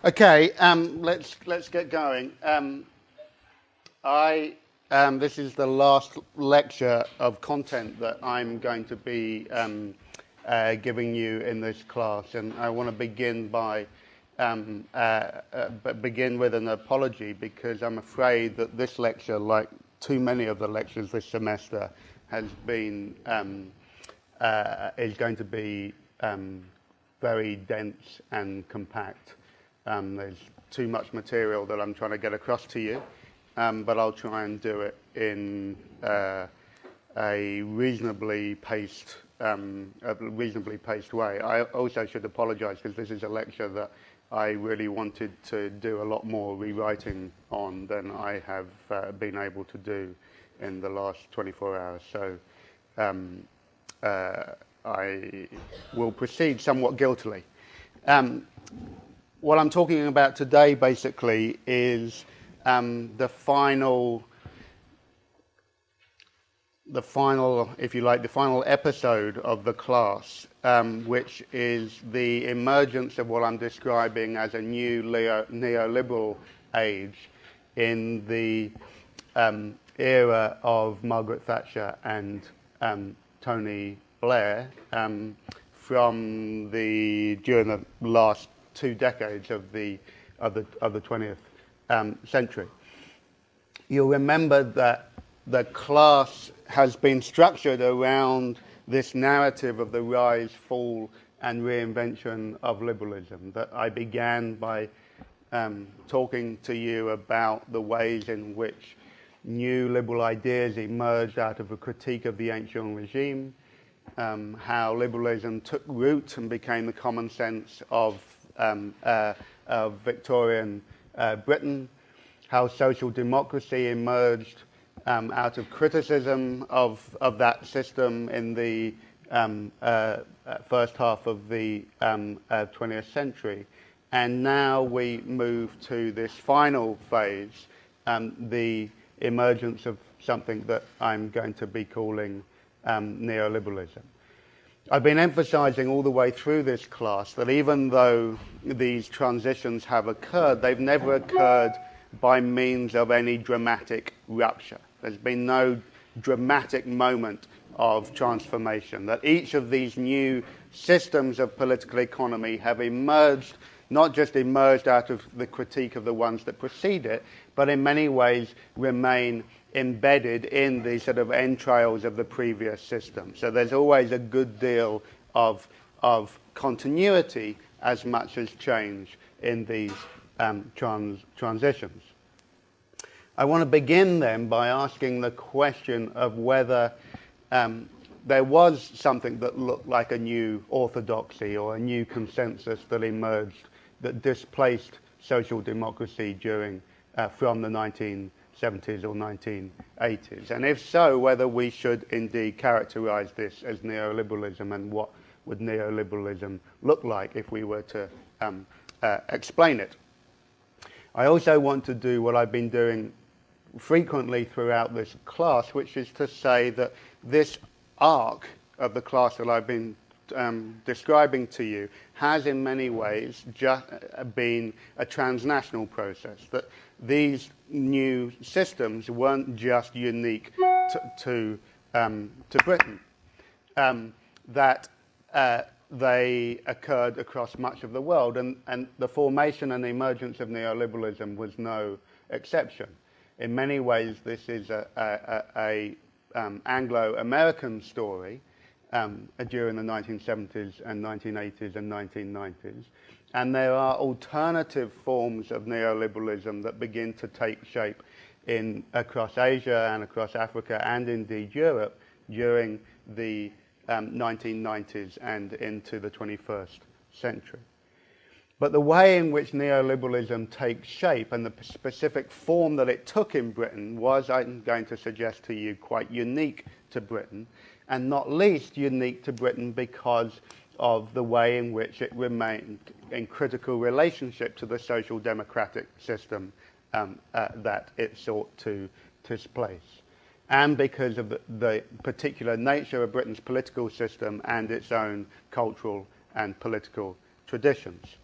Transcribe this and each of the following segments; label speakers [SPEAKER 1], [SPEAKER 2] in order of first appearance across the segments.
[SPEAKER 1] Okay, let's get going. This is the last lecture of content that I'm going to be giving you in this class, and I want to begin with an apology because I'm afraid that this lecture, like too many of the lectures this semester, is going to be very dense and compact. There's too much material that I'm trying to get across to you, but I'll try and do it in a reasonably paced way. I also should apologise because this is a lecture that I really wanted to do a lot more rewriting on than I have been able to do in the last 24 hours. So I will proceed somewhat guiltily. What I'm talking about today basically is the final, if you like, the final episode of the class, which is the emergence of what I'm describing as a new neoliberal age in the era of Margaret Thatcher and Tony Blair during the last 2 decades of the 20th century. You'll remember that the class has been structured around this narrative of the rise, fall, and reinvention of liberalism. That I began by talking to you about the ways in which new liberal ideas emerged out of a critique of the ancien regime, how liberalism took root and became the common sense of Victorian Britain, how social democracy emerged out of criticism of that system in the first half of the 20th century. And now we move to this final phase, the emergence of something that I'm going to be calling neoliberalism. I've been emphasizing all the way through this class that even though these transitions have occurred, they've never occurred by means of any dramatic rupture. There's been no dramatic moment of transformation, that each of these new systems of political economy have emerged, not just emerged out of the critique of the ones that precede it, but in many ways remain embedded in the sort of entrails of the previous system. So there's always a good deal of continuity as much as change in these transitions. I want to begin then by asking the question of whether there was something that looked like a new orthodoxy or a new consensus that emerged that displaced social democracy from the 1970s or 1980s, and if so, whether we should indeed characterize this as neoliberalism, and what would neoliberalism look like if we were to explain it. I also want to do what I've been doing frequently throughout this class, which is to say that this arc of the class that I've been describing to you has in many ways just been a transnational process, that these new systems weren't just unique to Britain, that they occurred across much of the world, and the formation and emergence of neoliberalism was no exception. In many ways, this is a Anglo-American story during the 1970s and 1980s and 1990s. And there are alternative forms of neoliberalism that begin to take shape across Asia and across Africa and indeed Europe during the 1990s and into the 21st century. But the way in which neoliberalism takes shape and the specific form that it took in Britain was, I'm going to suggest to you, quite unique to Britain, and not least unique to Britain because of the way in which it remained in critical relationship to the social democratic system that it sought to displace, and because of the particular nature of Britain's political system and its own cultural and political traditions.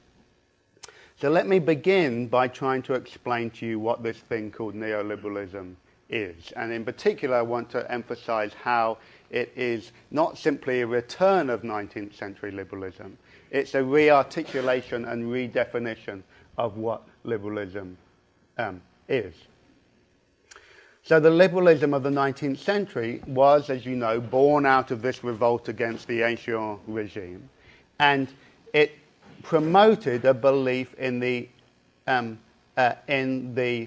[SPEAKER 1] So let me begin by trying to explain to you what this thing called neoliberalism is. And in particular, I want to emphasize how it is not simply a return of 19th century liberalism. It's a re-articulation and redefinition of what liberalism is. So the liberalism of the 19th century was, as you know, born out of this revolt against the ancien regime. And it promoted a belief in the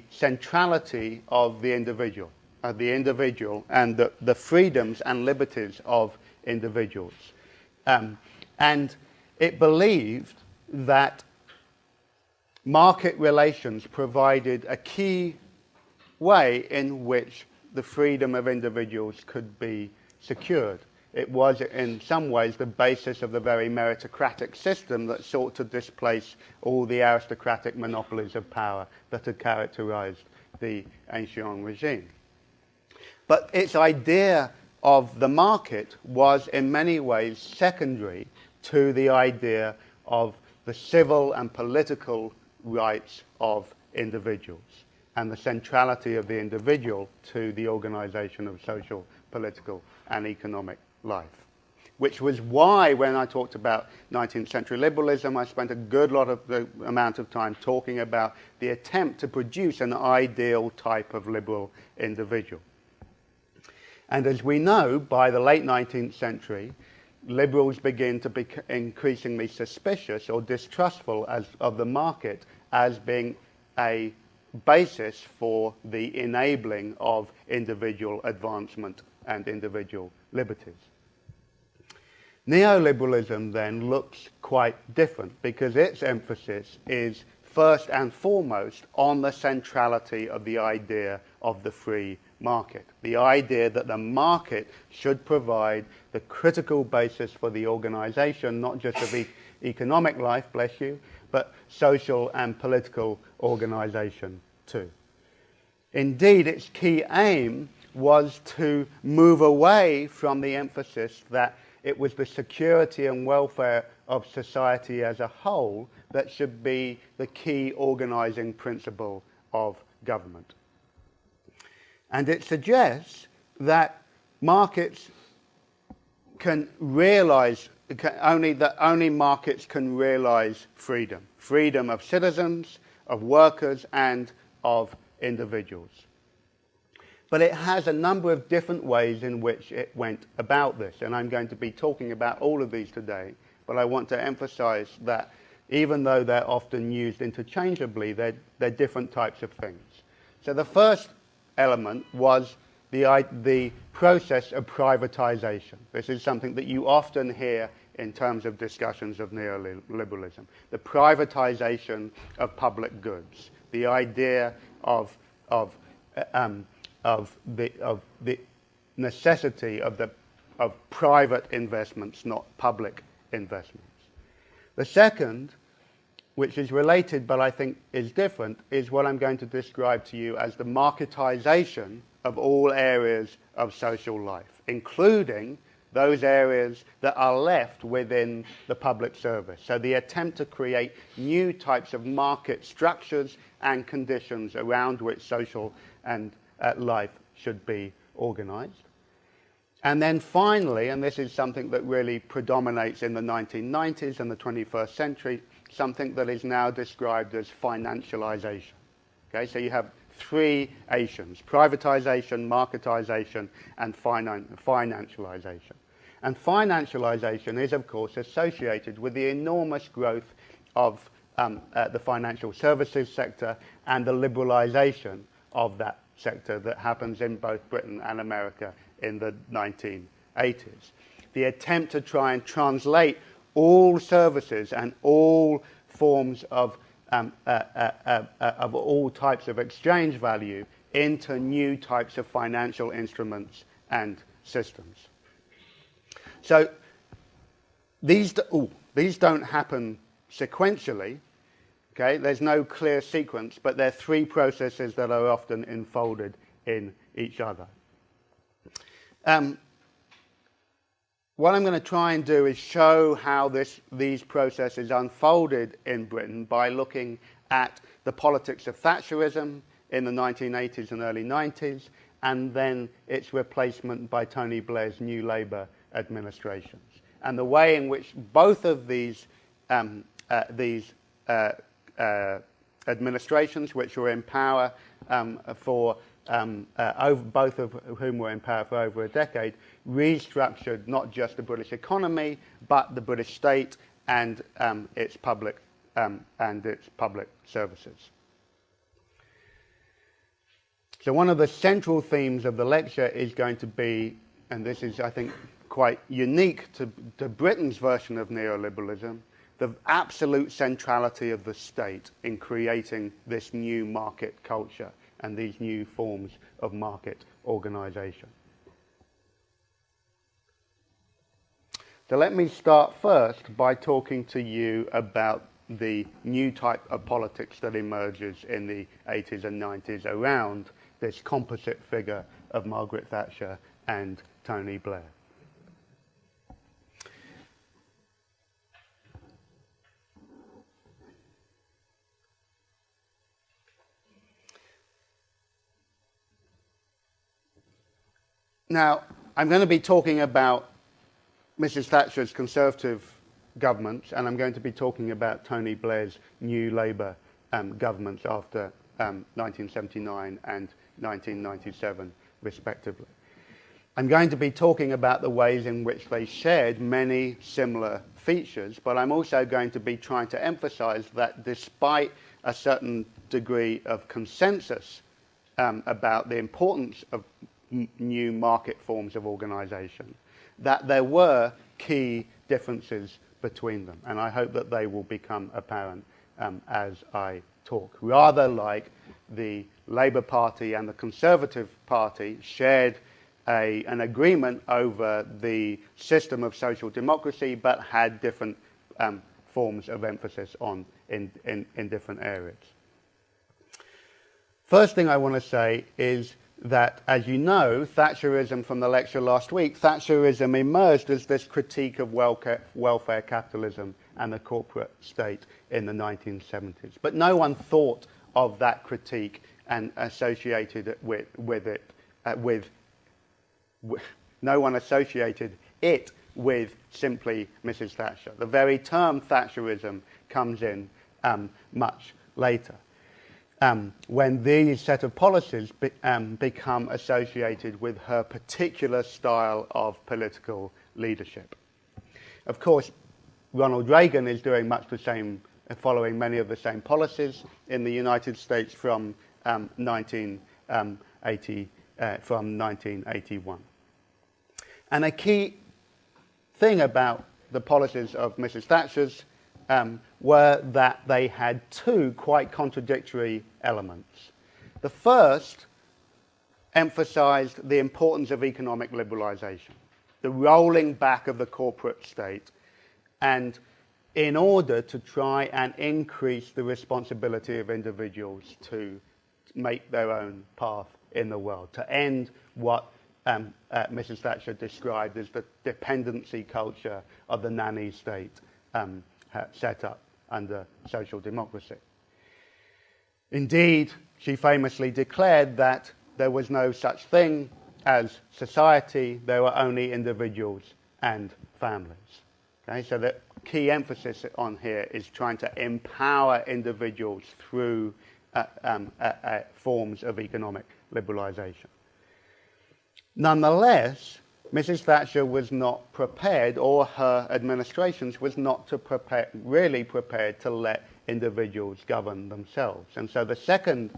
[SPEAKER 1] centrality of the individual and the freedoms and liberties of individuals. And it believed that market relations provided a key way in which the freedom of individuals could be secured. It was, in some ways, the basis of the very meritocratic system that sought to displace all the aristocratic monopolies of power that had characterized the ancien regime. But its idea of the market was, in many ways, secondary to the idea of the civil and political rights of individuals and the centrality of the individual to the organization of social, political, and economic life. Which was why, when I talked about 19th century liberalism, I spent a good lot of the amount of time talking about the attempt to produce an ideal type of liberal individual. And as we know, by the late 19th century, liberals begin to be increasingly suspicious or distrustful of the market as being a basis for the enabling of individual advancement and individual liberties. Neoliberalism then looks quite different because its emphasis is first and foremost on the centrality of the idea of the free market. The idea that the market should provide the critical basis for the organization, not just of economic life, bless you, but social and political organization too. Indeed, its key aim was to move away from the emphasis that it was the security and welfare of society as a whole that should be the key organizing principle of government. And it suggests that markets can realize, only markets can realize freedom. Freedom of citizens, of workers, and of individuals. But it has a number of different ways in which it went about this, and I'm going to be talking about all of these today, but I want to emphasize that even though they're often used interchangeably, they're different types of things. So the first element was the process of privatization. This is something that you often hear in terms of discussions of neoliberalism. The privatization of public goods. The idea of the necessity of private investments, not public investments. The second, which is related but I think is different, is what I'm going to describe to you as the marketization of all areas of social life, including those areas that are left within the public service. So the attempt to create new types of market structures and conditions around which social and life should be organized. And then finally, and this is something that really predominates in the 1990s and the 21st century, something that is now described as financialization. Okay, so you have three Asians: privatization, marketization, and financialization. And financialization is, of course, associated with the enormous growth of the financial services sector and the liberalization of that sector that happens in both Britain and America in the 1980s. The attempt to try and translate all services and all forms of all types of exchange value into new types of financial instruments and systems. So these don't happen sequentially. Okay, there's no clear sequence, but they're three processes that are often enfolded in each other. what I'm going to try and do is show how these processes unfolded in Britain by looking at the politics of Thatcherism in the 1980s and early 90s, and then its replacement by Tony Blair's New Labour administrations, and the way in which both of these administrations, which were in power both of whom were in power for over a decade, restructured not just the British economy, but the British state and its public services. So one of the central themes of the lecture is going to be, and this is, I think, quite unique to Britain's version of neoliberalism, the absolute centrality of the state in creating this new market culture and these new forms of market organisation. So let me start first by talking to you about the new type of politics that emerges in the 80s and 90s around this composite figure of Margaret Thatcher and Tony Blair. Now, I'm going to be talking about Mrs. Thatcher's Conservative governments, and I'm going to be talking about Tony Blair's New Labour governments after 1979 and 1997, respectively. I'm going to be talking about the ways in which they shared many similar features, but I'm also going to be trying to emphasize that despite a certain degree of consensus about the importance of new market forms of organisation, that there were key differences between them, and I hope that they will become apparent as I talk. Rather like the Labour Party and the Conservative Party shared an agreement over the system of social democracy, but had different forms of emphasis on in different areas. First thing I want to say is that, as you know, Thatcherism, from the lecture last week, Thatcherism emerged as this critique of welfare capitalism and the corporate state in the 1970s. But no one thought of that critique and associated it no one associated it with simply Mrs. Thatcher. The very term Thatcherism comes in much later, when these set of policies become associated with her particular style of political leadership. Of course, Ronald Reagan is doing much the same, following many of the same policies in the United States from 1981. And a key thing about the policies of Mrs. Thatcher's were that they had two quite contradictory elements. The first emphasized the importance of economic liberalization, the rolling back of the corporate state, and in order to try and increase the responsibility of individuals to make their own path in the world, to end what Mrs. Thatcher described as the dependency culture of the nanny state set up under social democracy. Indeed, she famously declared that there was no such thing as society, there were only individuals and families. Okay, so the key emphasis on here is trying to empower individuals through forms of economic liberalization. Nonetheless, Mrs. Thatcher was not prepared, or her administrations was not really prepared to let individuals govern themselves. And so the second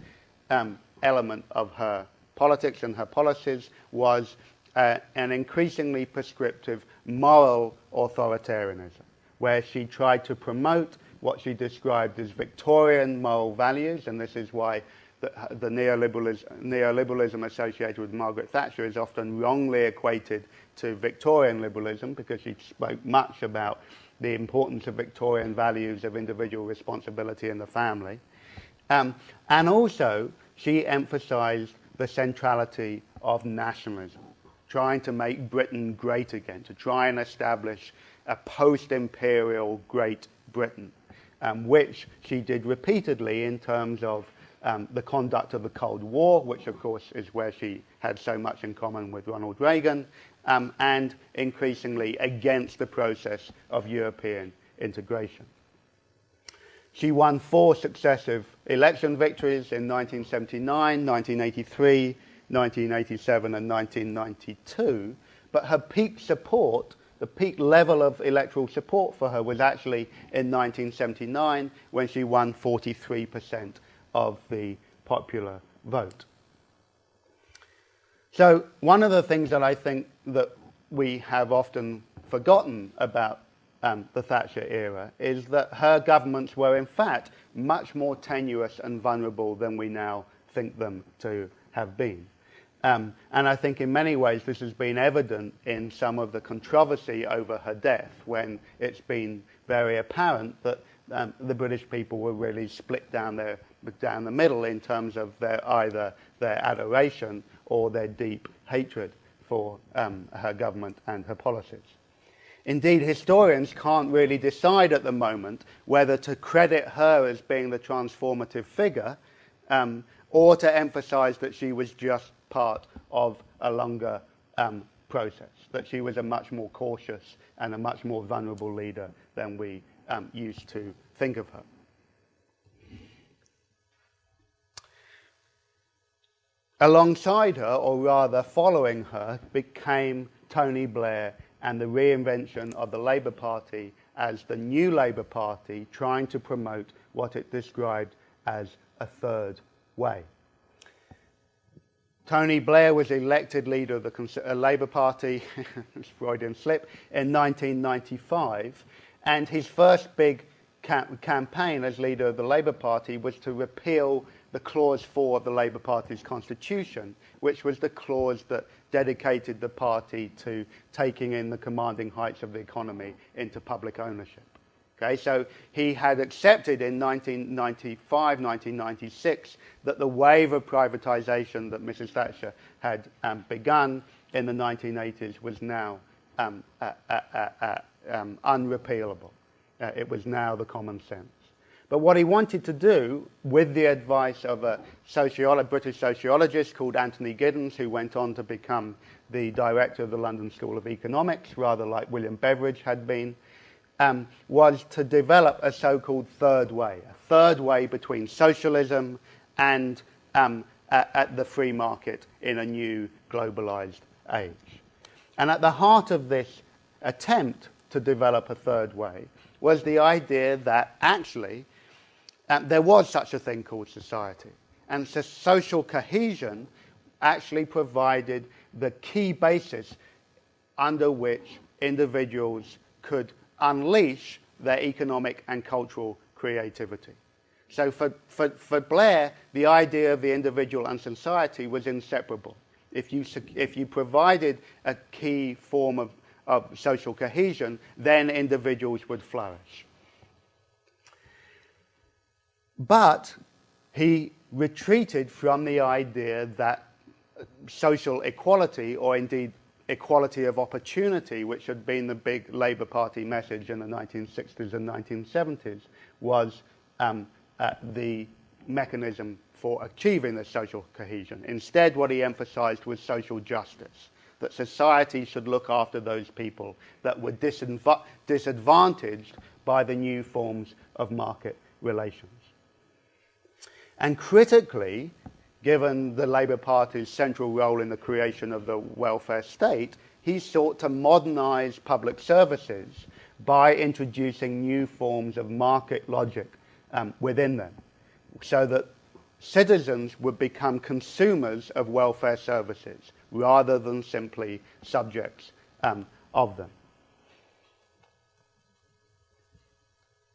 [SPEAKER 1] element of her politics and her policies was an increasingly prescriptive moral authoritarianism, where she tried to promote what she described as Victorian moral values, and this is why the neoliberalism associated with Margaret Thatcher is often wrongly equated to Victorian liberalism, because she spoke much about the importance of Victorian values of individual responsibility in the family. And also, she emphasized the centrality of nationalism, trying to make Britain great again, to try and establish a post-imperial Great Britain, which she did repeatedly in terms of the conduct of the Cold War, which of course is where she had so much in common with Ronald Reagan, and increasingly against the process of European integration. She won 4 successive election victories in 1979, 1983, 1987 and 1992, but her peak support, the peak level of electoral support for her was actually in 1979 when she won 43% of the popular vote. So one of the things that I think that we have often forgotten about the Thatcher era is that her governments were in fact much more tenuous and vulnerable than we now think them to have been. And I think in many ways this has been evident in some of the controversy over her death, when it's been very apparent that the British people were really split down the middle in terms of either their adoration or their deep hatred for her government and her policies. Indeed, historians can't really decide at the moment whether to credit her as being the transformative figure or to emphasize that she was just part of a longer process, that she was a much more cautious and a much more vulnerable leader than we used to think of her. Alongside her, or rather following her, became Tony Blair and the reinvention of the Labour Party as the new Labour Party, trying to promote what it described as a third way. Tony Blair was elected leader of the Labour Party, Freudian slip, in 1995, and his first big campaign as leader of the Labour Party was to repeal the Clause 4 of the Labour Party's constitution, which was the clause that dedicated the party to taking in the commanding heights of the economy into public ownership. Okay, so he had accepted in 1995, 1996 that the wave of privatisation that Mrs. Thatcher had begun in the 1980s was now unrepealable. It was now the common sense. But what he wanted to do, with the advice of a British sociologist called Anthony Giddens, who went on to become the director of the London School of Economics, rather like William Beveridge had been, was to develop a so-called third way between socialism and at the free market in a new globalized age. And at the heart of this attempt to develop a third way was the idea that actually there was such a thing called society. And so social cohesion actually provided the key basis under which individuals could unleash their economic and cultural creativity. So for Blair, the idea of the individual and society was inseparable. If you provided a key form of social cohesion, then individuals would flourish. But he retreated from the idea that social equality, or indeed equality of opportunity, which had been the big Labour Party message in the 1960s and 1970s, was the mechanism for achieving the social cohesion. Instead, what he emphasized was social justice, that society should look after those people that were disadvantaged by the new forms of market relations. And critically, given the Labour Party's central role in the creation of the welfare state, he sought to modernize public services by introducing new forms of market logic within them, so that citizens would become consumers of welfare services rather than simply subjects of them.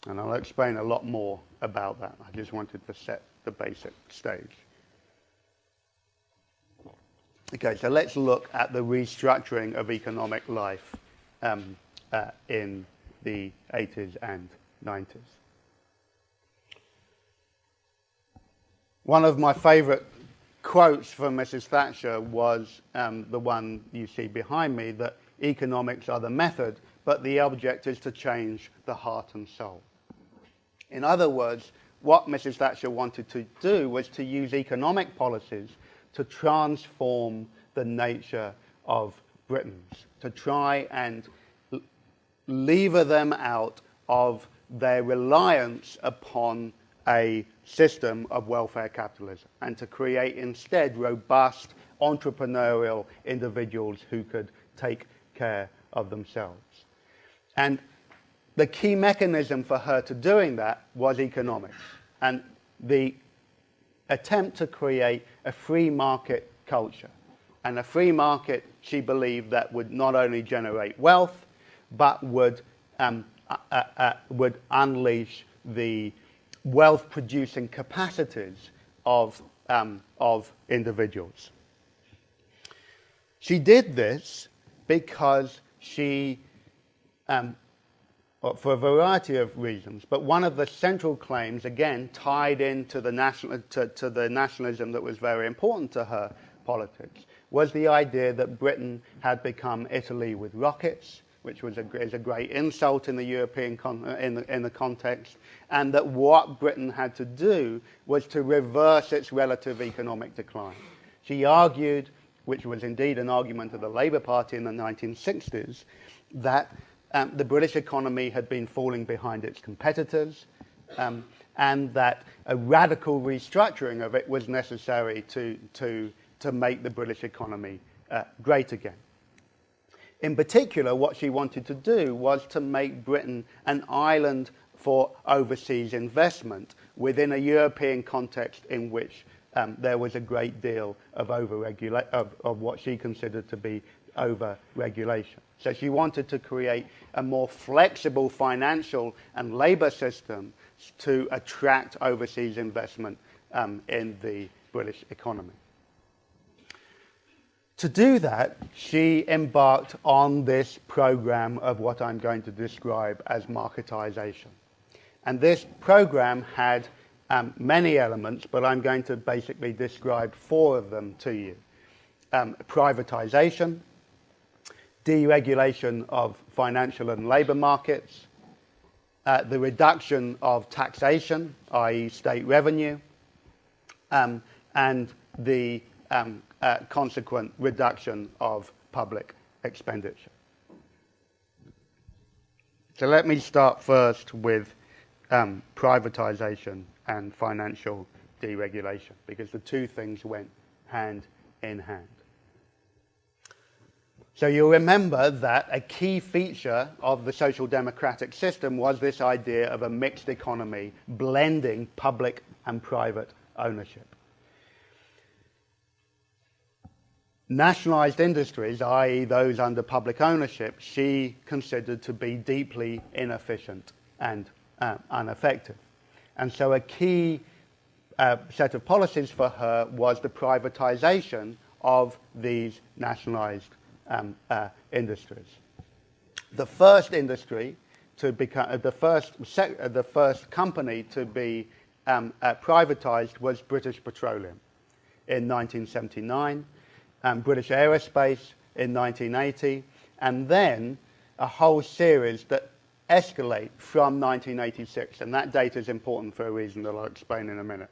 [SPEAKER 1] And I'll explain a lot more about that. I just wanted to set the basic stage. Okay, so let's look at the restructuring of economic life in the 80s and 90s. One of my favorite quotes from Mrs. Thatcher was the one you see behind me, that economics are the method, but the object is to change the heart and soul. In other words, what Mrs. Thatcher wanted to do was to use economic policies to transform the nature of Britons, to try and lever them out of their reliance upon a system of welfare capitalism and to create instead robust entrepreneurial individuals who could take care of themselves. And the key mechanism for her to doing that was economics, and the attempt to create a free market culture. And a free market, she believed, that would not only generate wealth, but would unleash the wealth-producing capacities of individuals. She did this because she, for a variety of reasons, but one of the central claims, again, tied into the nationalism that was very important to her politics, was the idea that Britain had become Italy with rockets, which was is a great insult in the European in the context, and that what Britain had to do was to reverse its relative economic decline. She argued, which was indeed an argument of the Labour Party in the 1960s, that the British economy had been falling behind its competitors, and that a radical restructuring of it was necessary to make the British economy great again. In particular, what she wanted to do was to make Britain an island for overseas investment within a European context in which there was a great deal of of what she considered to be over-regulation. So she wanted to create a more flexible financial and labour system to attract overseas investment in the British economy. To do that, she embarked on this program of what I'm going to describe as marketisation. And this program had many elements, but I'm going to basically describe 4 of them to you. Privatisation, deregulation of financial and labour markets, the reduction of taxation, i.e. state revenue, and the consequent reduction of public expenditure. So let me start first with privatisation and financial deregulation, because the 2 things went hand in hand. So you'll remember that a key feature of the social democratic system was this idea of a mixed economy blending public and private ownership. Nationalised industries, i.e. those under public ownership, she considered to be deeply inefficient and ineffective. And so a key set of policies for her was the privatisation of these nationalised industries. The first industry to become the first company to be privatised was British Petroleum in 1979. British Aerospace in 1980, and then a whole series that escalate from 1986, and that date is important for a reason that I'll explain in a minute.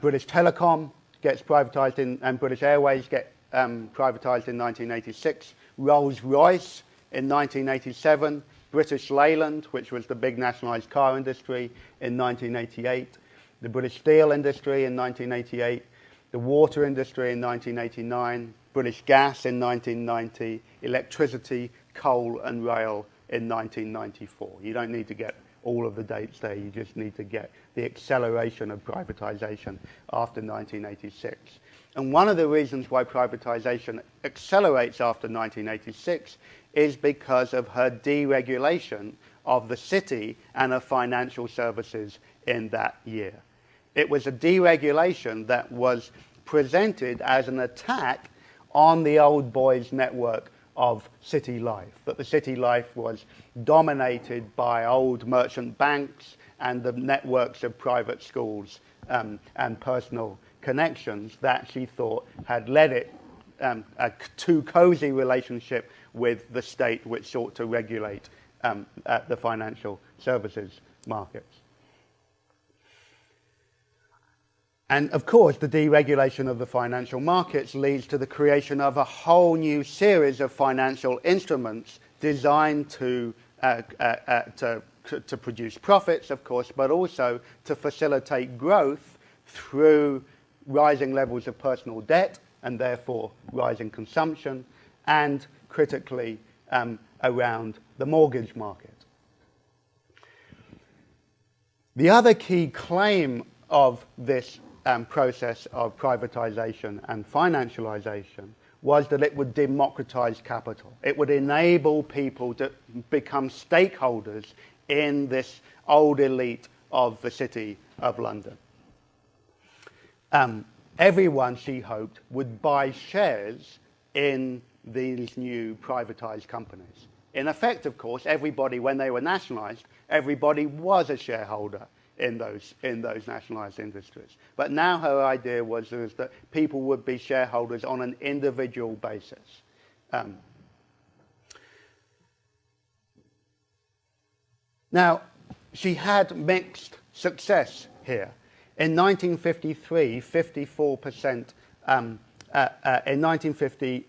[SPEAKER 1] British Telecom gets privatised and British Airways get privatised in 1986. Rolls-Royce in 1987. British Leyland, which was the big nationalised car industry, in 1988. The British steel industry in 1988. The water industry in 1989, British gas in 1990, electricity, coal and rail in 1994. You don't need to get all of the dates there, you just need to get the acceleration of privatisation after 1986. And one of the reasons why privatisation accelerates after 1986 is because of her deregulation of the city and of financial services in that year. It was a deregulation that was presented as an attack on the old boys network of city life, that the city life was dominated by old merchant banks and the networks of private schools and personal connections that she thought had led it a too cozy relationship with the state, which sought to regulate the financial services markets. And of course, the deregulation of the financial markets leads to the creation of a whole new series of financial instruments designed to produce profits, of course, but also to facilitate growth through rising levels of personal debt and therefore rising consumption, and critically around the mortgage market. The other key claim of this process of privatization and financialization was that it would democratize capital. It would enable people to become stakeholders in this old elite of the City of London. Everyone, she hoped, would buy shares in these new privatized companies. In effect, of course, everybody, when they were nationalized, everybody was a shareholder in those nationalized industries. But now her idea was that people would be shareholders on an individual basis. Now, she had mixed success here. In 1953, 54%, in 1950,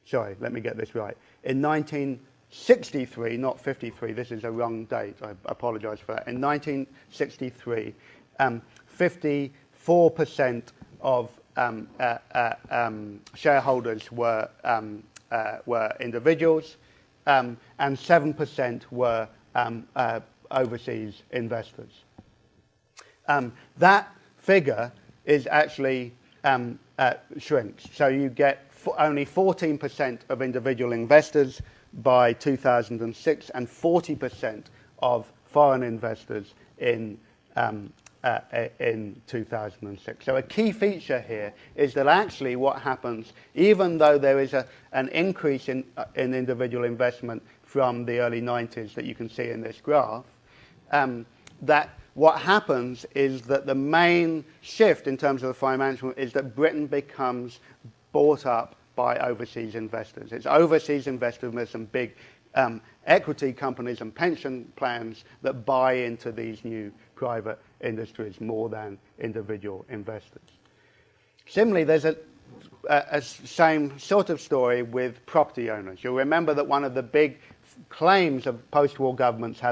[SPEAKER 1] sorry, let me get this right. In 1963, not 53, this is a wrong date, I apologize for that. In 1963, 54% of shareholders were individuals, and 7% were overseas investors. That figure is actually shrinks. So you get only 14% of individual investors by 2006 and 40% of foreign investors in 2006. So a key feature here is that actually what happens, even though there is an increase in individual investment from the early 90s that you can see in this graph, that what happens is that the main shift in terms of the financial is that Britain becomes bought up by overseas investors. It's overseas investors and big equity companies and pension plans that buy into these new private industries more than individual investors. Similarly, there's a same sort of story with property owners. You'll remember that one of the big claims of post-war governments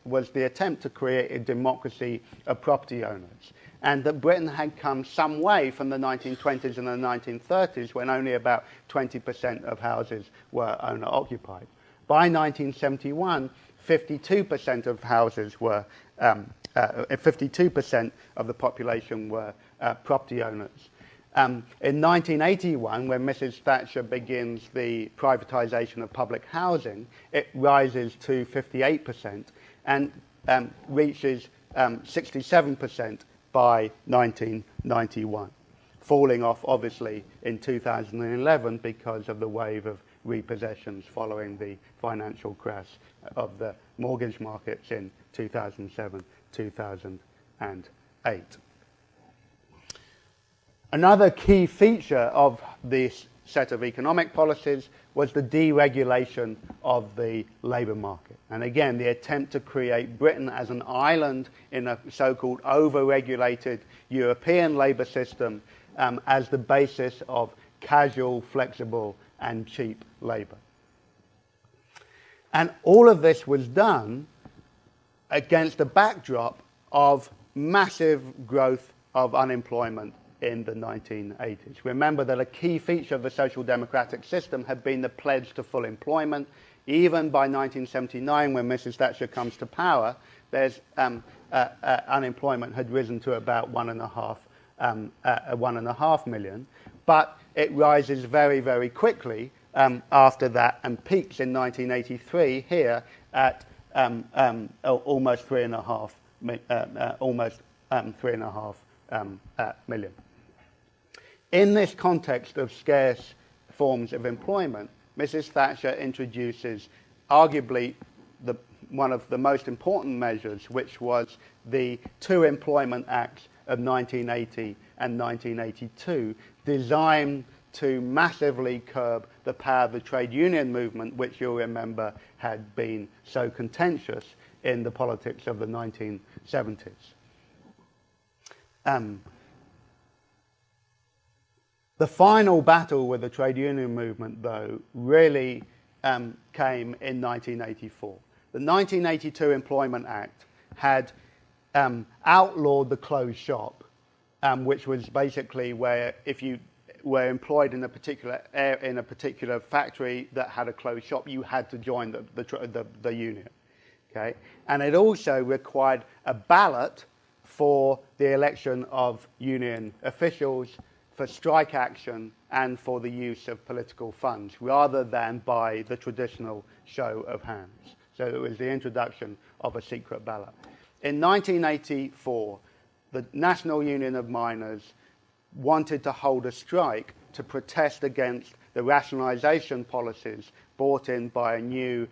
[SPEAKER 1] was the attempt to create a democracy of property owners, and that Britain had come some way from the 1920s and the 1930s when only about 20% of houses were owner-occupied. By 1971, 52% of houses were 52% of the population were property owners. In 1981, when Mrs. Thatcher begins the privatization of public housing, it rises to 58% and reaches 67% by 1991, falling off obviously in 2011 because of the wave of repossessions following the financial crash of the mortgage markets in 2007, 2008. Another key feature of this set of economic policies was the deregulation of the labour market. And again, the attempt to create Britain as an island in a so-called over-regulated European labour system as the basis of casual, flexible and cheap labour. And all of this was done against a backdrop of massive growth of unemployment in the 1980s. Remember that a key feature of the social democratic system had been the pledge to full employment. Even by 1979, when Mrs. Thatcher comes to power, there's unemployment had risen to about 1.5 million, but it rises very, very quickly after that and peaks in 1983 here at almost 3.5 million. In this context of scarce forms of employment, Mrs. Thatcher introduces arguably one of the most important measures, which was the two Employment Acts of 1980 and 1982, designed to massively curb the power of the trade union movement, which you'll remember had been so contentious in the politics of the 1970s. The final battle with the trade union movement, though, really came in 1984. The 1982 Employment Act had outlawed the closed shop, which was basically where if you were employed in a particular factory that had a closed shop, you had to join the union. Okay? And it also required a ballot for the election of union officials, for strike action, and for the use of political funds, rather than by the traditional show of hands. So it was the introduction of a secret ballot. In 1984, the National Union of Miners wanted to hold a strike to protest against the rationalization policies brought in by a new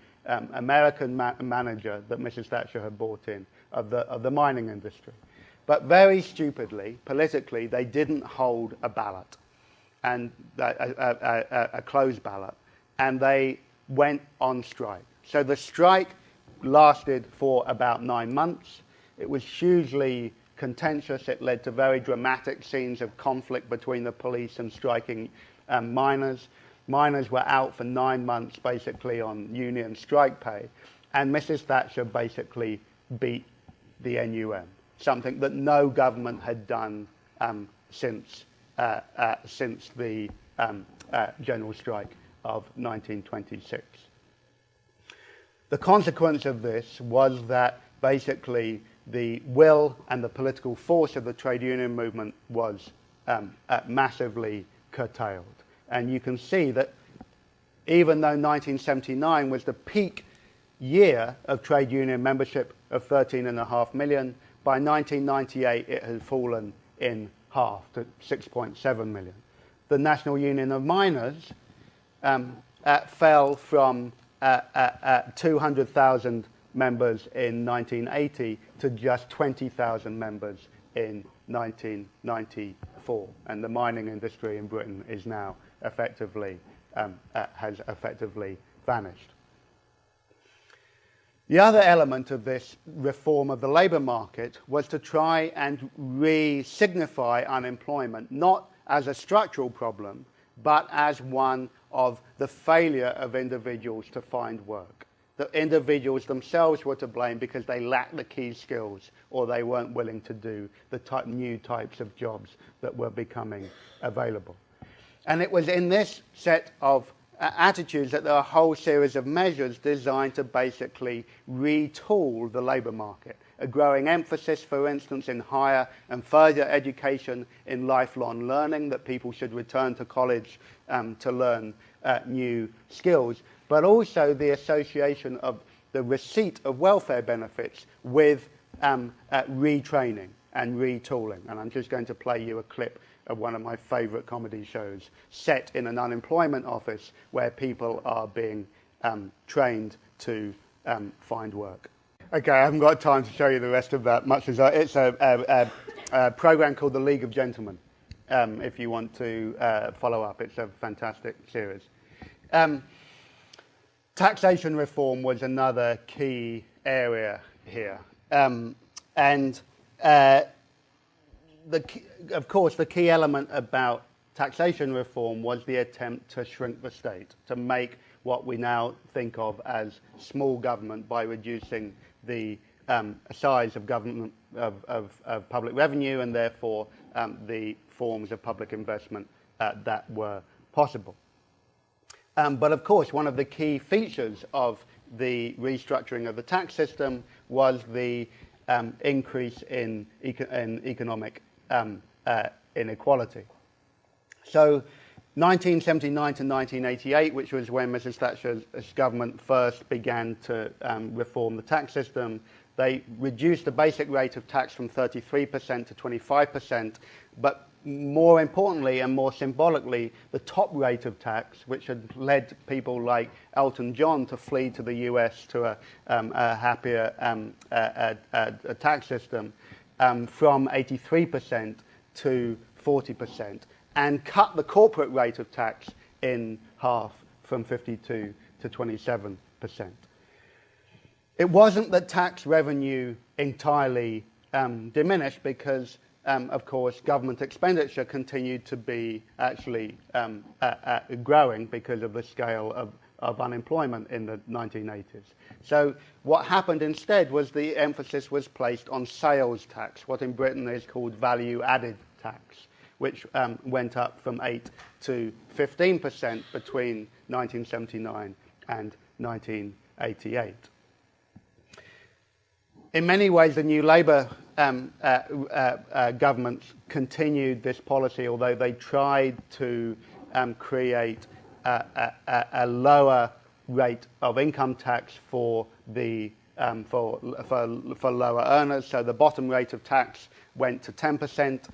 [SPEAKER 1] American manager that Mrs. Thatcher had brought in of the mining industry. But very stupidly, politically, they didn't hold a ballot, and a closed ballot, and they went on strike. So the strike lasted for about 9 months. It was hugely contentious. It led to very dramatic scenes of conflict between the police and striking miners. Miners were out for 9 months, basically on union strike pay, and Mrs. Thatcher basically beat the NUM, something that no government had done since the general strike of 1926. The consequence of this was that basically the will and the political force of the trade union movement was massively curtailed. And you can see that even though 1979 was the peak year of trade union membership of 13.5 million, by 1998 it had fallen in half to 6.7 million. The National Union of Miners fell from 200,000 members in 1980 to just 20,000 members in 1994, and the mining industry in Britain is now effectively has effectively vanished. The other element of this reform of the labour market was to try and re-signify unemployment not as a structural problem, but as one of the failure of individuals to find work. The individuals themselves were to blame because they lacked the key skills or they weren't willing to do the new types of jobs that were becoming available. And it was in this set of attitudes that there are a whole series of measures designed to basically retool the labour market. A growing emphasis, for instance, in higher and further education in lifelong learning, that people should return to college to learn new skills, but also the association of the receipt of welfare benefits with retraining and retooling. And I'm just going to play you a clip of one of my favourite comedy shows set in an unemployment office where people are being trained to find work. Okay, I haven't got time to show you the rest of that much as it's a program called The League of Gentlemen, if you want to follow up. It's a fantastic series. Taxation reform was another key area here. Of course, the key element about taxation reform was the attempt to shrink the state, to make what we now think of as small government by reducing the size of government, of public revenue, and therefore the forms of public investment that were possible. But of course, one of the key features of the restructuring of the tax system was the increase in economic inequality. So 1979 to 1988, which was when Mrs. Thatcher's government first began to reform the tax system, they reduced the basic rate of tax from 33% to 25%, but more importantly and more symbolically, the top rate of tax, which had led people like Elton John to flee to the US to a happier tax system, from 83% to 40%, and cut the corporate rate of tax in half from 52 to 27%. It wasn't that tax revenue entirely diminished because, of course, government expenditure continued to be actually growing because of the scale of unemployment in the 1980s. So what happened instead was the emphasis was placed on sales tax, what in Britain is called value-added tax, which went up from 8 to 15% between 1979 and 1988. In many ways, the new Labour government continued this policy, although they tried to create a lower rate of income tax for the for lower earners. So the bottom rate of tax went to 10%,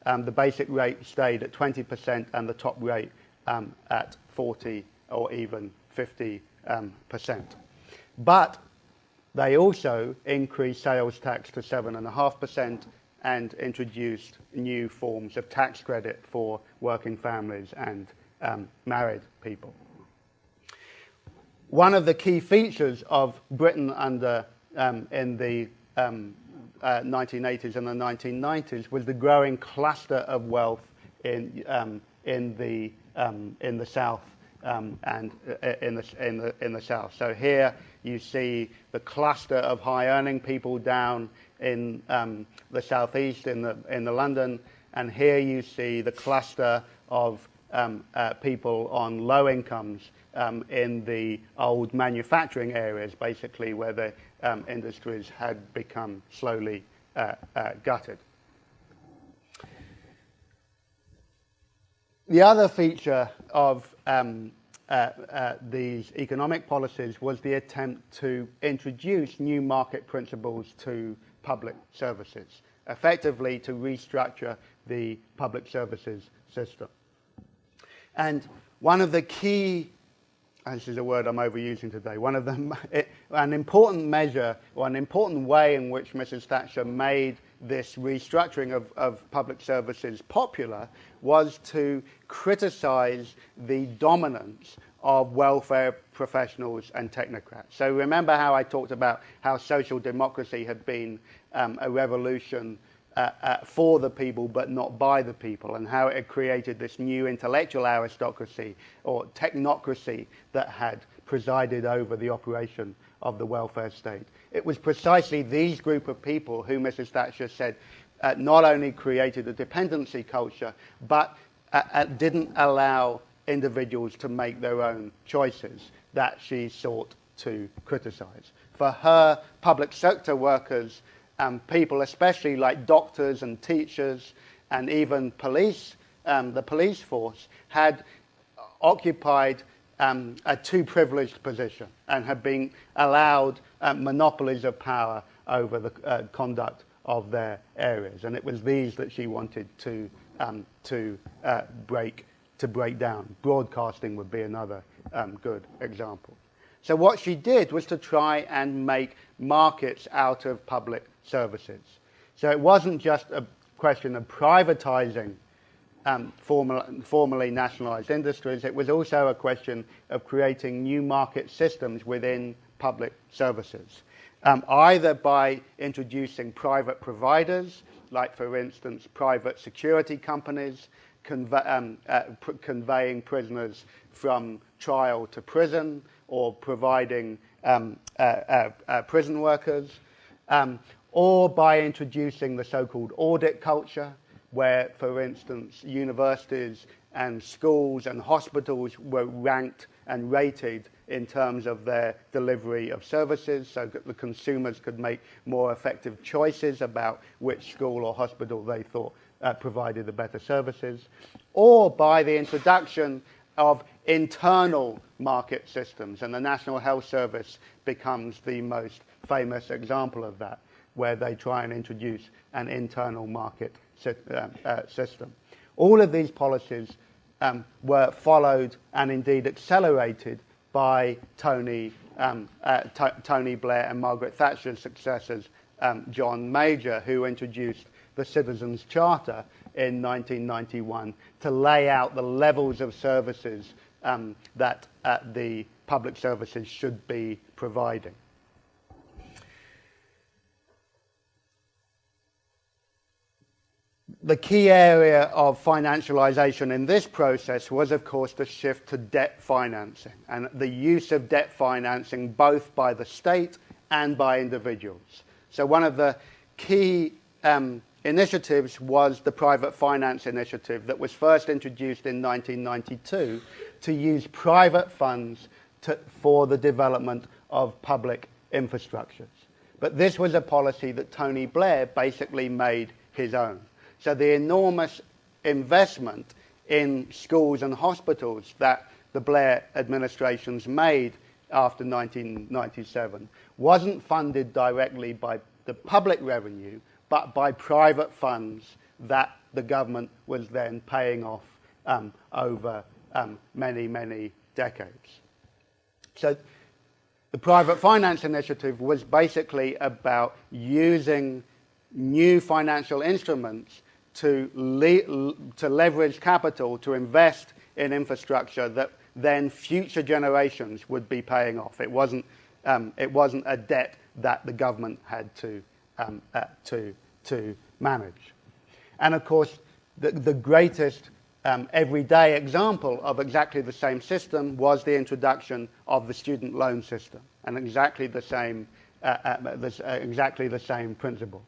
[SPEAKER 1] the basic rate stayed at 20%, and the top rate at 40 or even 50%. But they also increased sales tax to 7.5% and introduced new forms of tax credit for working families and married people. One of the key features of Britain under in the 1980s and the 1990s was the growing cluster of wealth in the South and in the South. So here you see the cluster of high-earning people down in the southeast in the London, and here you see the cluster of people on low incomes in the old manufacturing areas, basically where the industries had become slowly gutted. The other feature of these economic policies was the attempt to introduce new market principles to public services, effectively to restructure the public services system. And one of the key, this is a word I'm overusing today, an important measure or an important way in which Mrs. Thatcher made this restructuring of public services popular was to criticize the dominance of welfare professionals and technocrats. So remember how I talked about how social democracy had been a revolution for the people but not by the people, and how it created this new intellectual aristocracy or technocracy that had presided over the operation of the welfare state. It was precisely these group of people who Mrs. Thatcher said not only created a dependency culture but didn't allow individuals to make their own choices that she sought to criticize. For her, public sector workers, people especially like doctors and teachers and even police, the police force, had occupied a too privileged position and had been allowed monopolies of power over the conduct of their areas. And it was these that she wanted to break down. Broadcasting would be another good example. So what she did was to try and make markets out of public services. So it wasn't just a question of privatizing formerly nationalized industries. It was also a question of creating new market systems within public services, either by introducing private providers, like, for instance, private security companies, conveying prisoners from trial to prison, or providing prison workers, or by introducing the so-called audit culture, where, for instance, universities and schools and hospitals were ranked and rated in terms of their delivery of services, so that the consumers could make more effective choices about which school or hospital they thought provided the better services, or by the introduction of internal market systems. And the National Health Service becomes the most famous example of that, where they try and introduce an internal market system. All of these policies were followed and indeed accelerated by Tony Blair and Margaret Thatcher's successors John Major, who introduced the Citizens Charter in 1991 to lay out the levels of services that the public services should be providing. The key area of financialization in this process was, of course, the shift to debt financing and the use of debt financing both by the state and by individuals. So one of the key initiatives was the Private Finance Initiative that was first introduced in 1992 to use private funds for the development of public infrastructures. But this was a policy that Tony Blair basically made his own. So the enormous investment in schools and hospitals that the Blair administrations made after 1997 wasn't funded directly by the public revenue, but by private funds that the government was then paying off over many, many decades. So the Private Finance Initiative was basically about using new financial instruments to leverage capital to invest in infrastructure that then future generations would be paying off. It wasn't a debt that the government had to manage. And of course, the greatest everyday example of exactly the same system was the introduction of the student loan system, and exactly the same principle.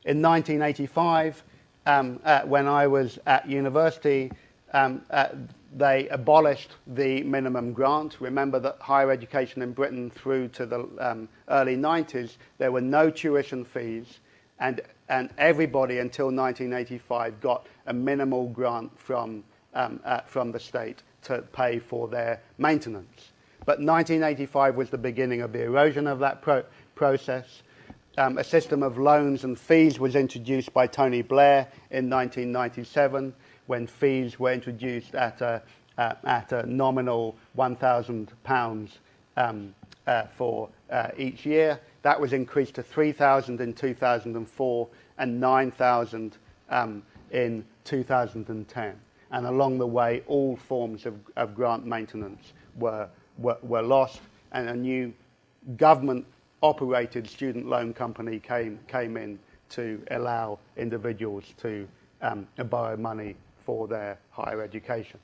[SPEAKER 1] In 1985, when I was at university, they abolished the minimum grant. Remember that higher education in Britain through to the early 90s, there were no tuition fees, and everybody until 1985 got a minimal grant from the state to pay for their maintenance. But 1985 was the beginning of the erosion of that process. A system of loans and fees was introduced by Tony Blair in 1997, when fees were introduced at a nominal £1,000 for each year. That was increased to £3,000 in 2004 and £9,000 in 2010. And along the way, all forms of grant maintenance were lost, and a new government-operated student loan company came in to allow individuals to borrow money for their higher education.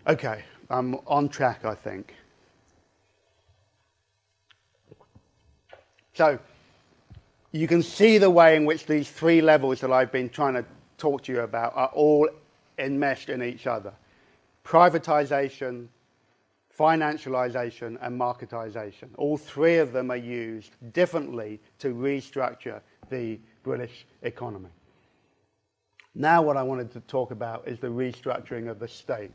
[SPEAKER 1] Okay, I'm on track, I think. So you can see the way in which these three levels that I've been trying to talk to you about are all enmeshed in each other. Privatization, financialization, and marketization. All three of them are used differently to restructure the British economy. Now what I wanted to talk about is the restructuring of the state,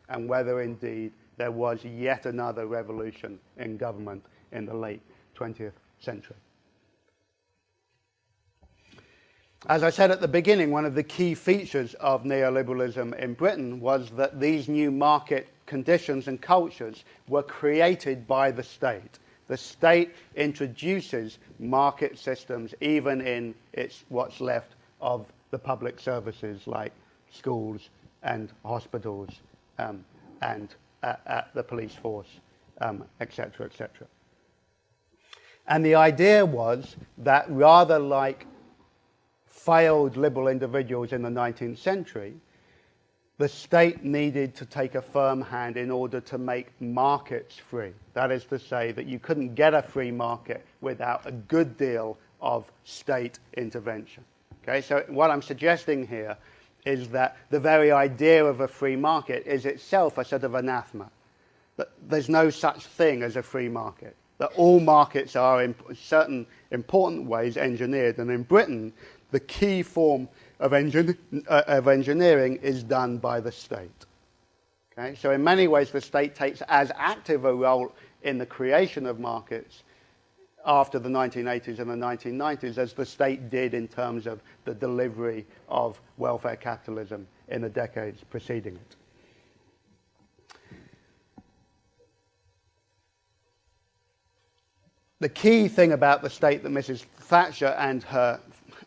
[SPEAKER 1] and whether indeed there was yet another revolution in government in the late 20th century. As I said at the beginning, one of the key features of neoliberalism in Britain was that these new market conditions and cultures were created by the state. The state introduces market systems even in what's left of the public services like schools and hospitals and the police force, etc., etc. And the idea was that rather like failed liberal individuals in the 19th century, the state needed to take a firm hand in order to make markets free. That is to say that you couldn't get a free market without a good deal of state intervention. Okay, so what I'm suggesting here is that the very idea of a free market is itself a sort of anathema. That there's no such thing as a free market. That all markets are in certain important ways engineered, and in Britain, the key form of engineering is done by the state. Okay? So in many ways, the state takes as active a role in the creation of markets after the 1980s and the 1990s as the state did in terms of the delivery of welfare capitalism in the decades preceding it. the key thing about the state that Mrs. Thatcher and her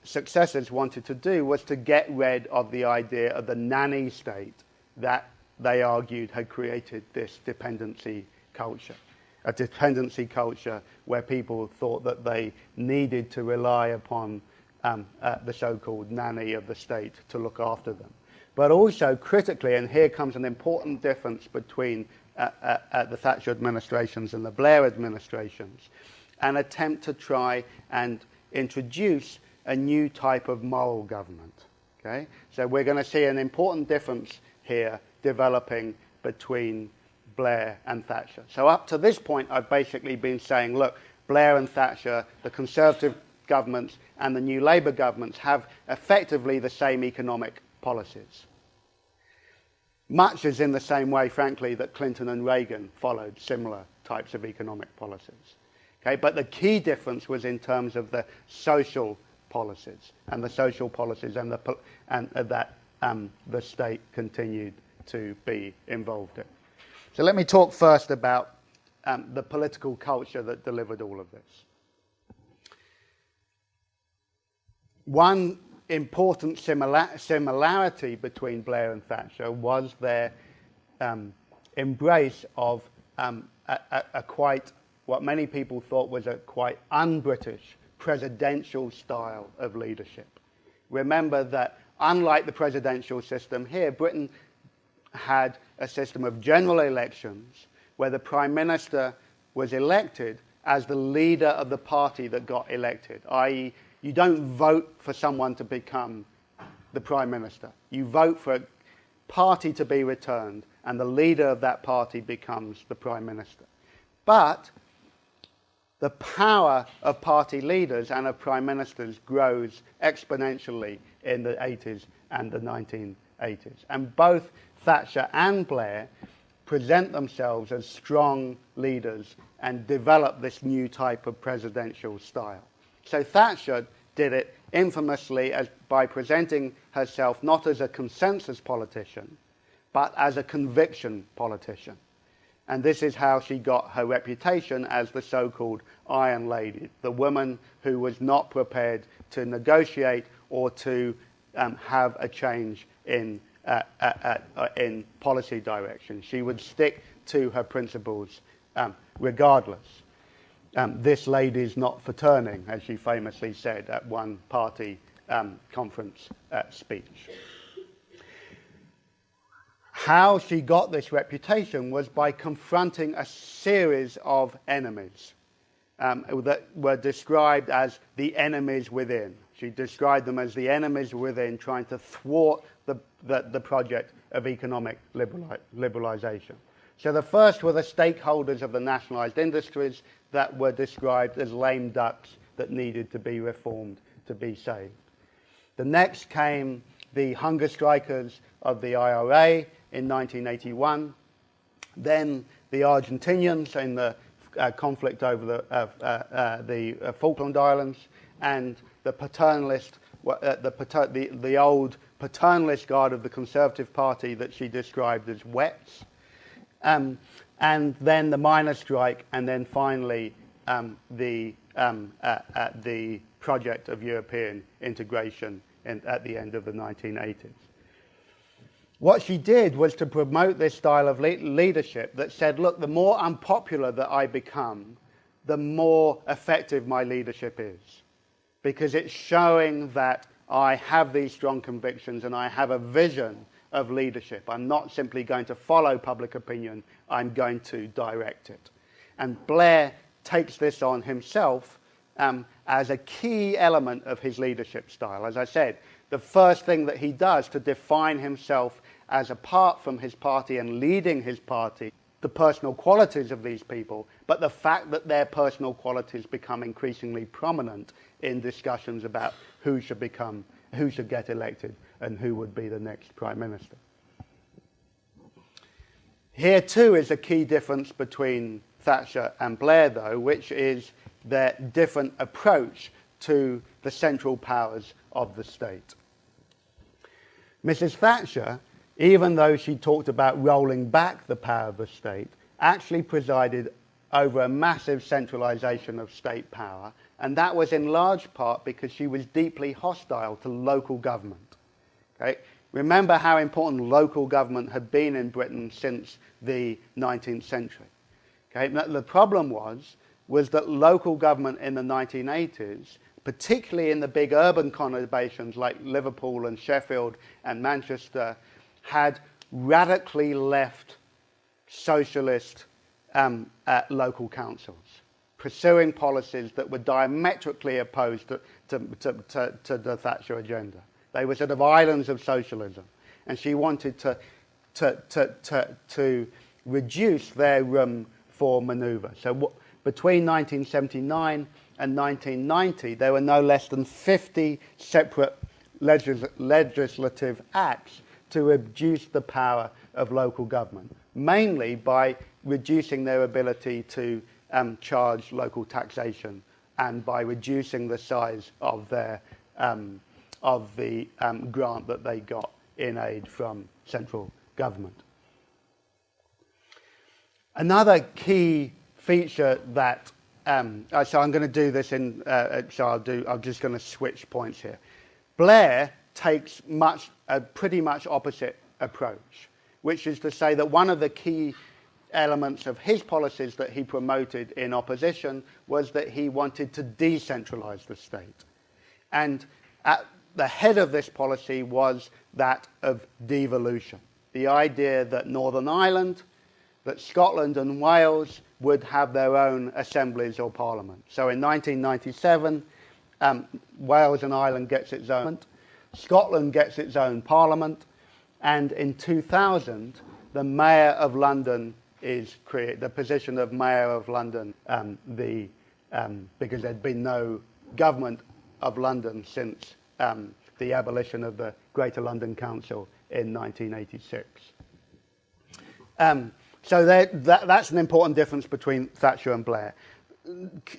[SPEAKER 1] successors wanted to do was to get rid of the idea of the nanny state that they argued had created this dependency culture. A dependency culture where people thought that they needed to rely upon the so-called nanny of the state to look after them. But also critically, and here comes an important difference between the Thatcher administrations and the Blair administrations, an attempt to try and introduce a new type of moral government. Okay? So we're going to see an important difference here developing between Blair and Thatcher. So up to this point, I've basically been saying, look, Blair and Thatcher, the Conservative governments and the new Labour governments have effectively the same economic policies. Much is in the same way, frankly, that Clinton and Reagan followed similar types of economic policies. Okay? But the key difference was in terms of the social policies and the social policies and that the state continued to be involved in. So let me talk first about the political culture that delivered all of this. One important similarity between Blair and Thatcher was their embrace of a quite, what many people thought was a quite un-British presidential style of leadership. Remember that unlike the presidential system here, Britain had a system of general elections where the Prime Minister was elected as the leader of the party that got elected, i.e. you don't vote for someone to become the Prime Minister. You vote for a party to be returned, and the leader of that party becomes the Prime Minister. But the power of party leaders and of Prime Ministers grows exponentially in the 80s and the 1980s. And both Thatcher and Blair present themselves as strong leaders and develop this new type of presidential style. So Thatcher did it infamously by presenting herself not as a consensus politician, but as a conviction politician. And this is how she got her reputation as the so-called Iron Lady, the woman who was not prepared to negotiate or to have a change in policy direction. She would stick to her principles regardless. This lady's not for turning, as she famously said at one party conference speech. How she got this reputation was by confronting a series of enemies that were described as the enemies within. She described them as the enemies within trying to thwart the project of economic liberalisation. So the first were the stakeholders of the nationalised industries that were described as lame ducks that needed to be reformed to be saved. The next came the hunger strikers of the IRA in 1981, then the Argentinians in the conflict over the Falkland Islands, and the paternalist, the old paternalist guard of the Conservative Party that she described as WETs, and then the miners' strike, and then finally the project of European integration at the end of the 1980s. What she did was to promote this style of leadership that said, look, the more unpopular that I become, the more effective my leadership is. Because it's showing that I have these strong convictions and I have a vision of leadership. I'm not simply going to follow public opinion, I'm going to direct it. And Blair takes this on himself as a key element of his leadership style. As I said, the first thing that he does to define himself as apart from his party and leading his party, the personal qualities of these people, but the fact that their personal qualities become increasingly prominent in discussions about who should get elected and who would be the next Prime Minister. Here too is a key difference between Thatcher and Blair, though, which is their different approach to the central powers of the state. Mrs. Thatcher, even though she talked about rolling back the power of the state, actually presided over a massive centralization of state power, and that was in large part because she was deeply hostile to local government. Okay? Remember how important local government had been in Britain since the 19th century. Okay? The problem was that local government in the 1980s, particularly in the big urban conurbations like Liverpool and Sheffield and Manchester, had radically left socialist local councils, pursuing policies that were diametrically opposed to the Thatcher agenda. They were sort of islands of socialism, and she wanted to reduce their room for manoeuvre. So between 1979 and 1990, there were no less than 50 separate legislative acts to reduce the power of local government, mainly by reducing their ability to charge local taxation and by reducing the size of their of the grant that they got in aid from central government. Another key feature that so I'm going to do this in I'm just going to switch points here. Blair takes a pretty much opposite approach, which is to say that one of the key elements of his policies that he promoted in opposition was that he wanted to decentralize the state. And at the head of this policy was that of devolution, the idea that Northern Ireland, that Scotland and Wales would have their own assemblies or parliament. So in 1997, Wales and Ireland gets its own, Scotland gets its own parliament, and in 2000, the Mayor of London is created, the position of Mayor of London, because there'd been no government of London since the abolition of the Greater London Council in 1986. So that's an important difference between Thatcher and Blair.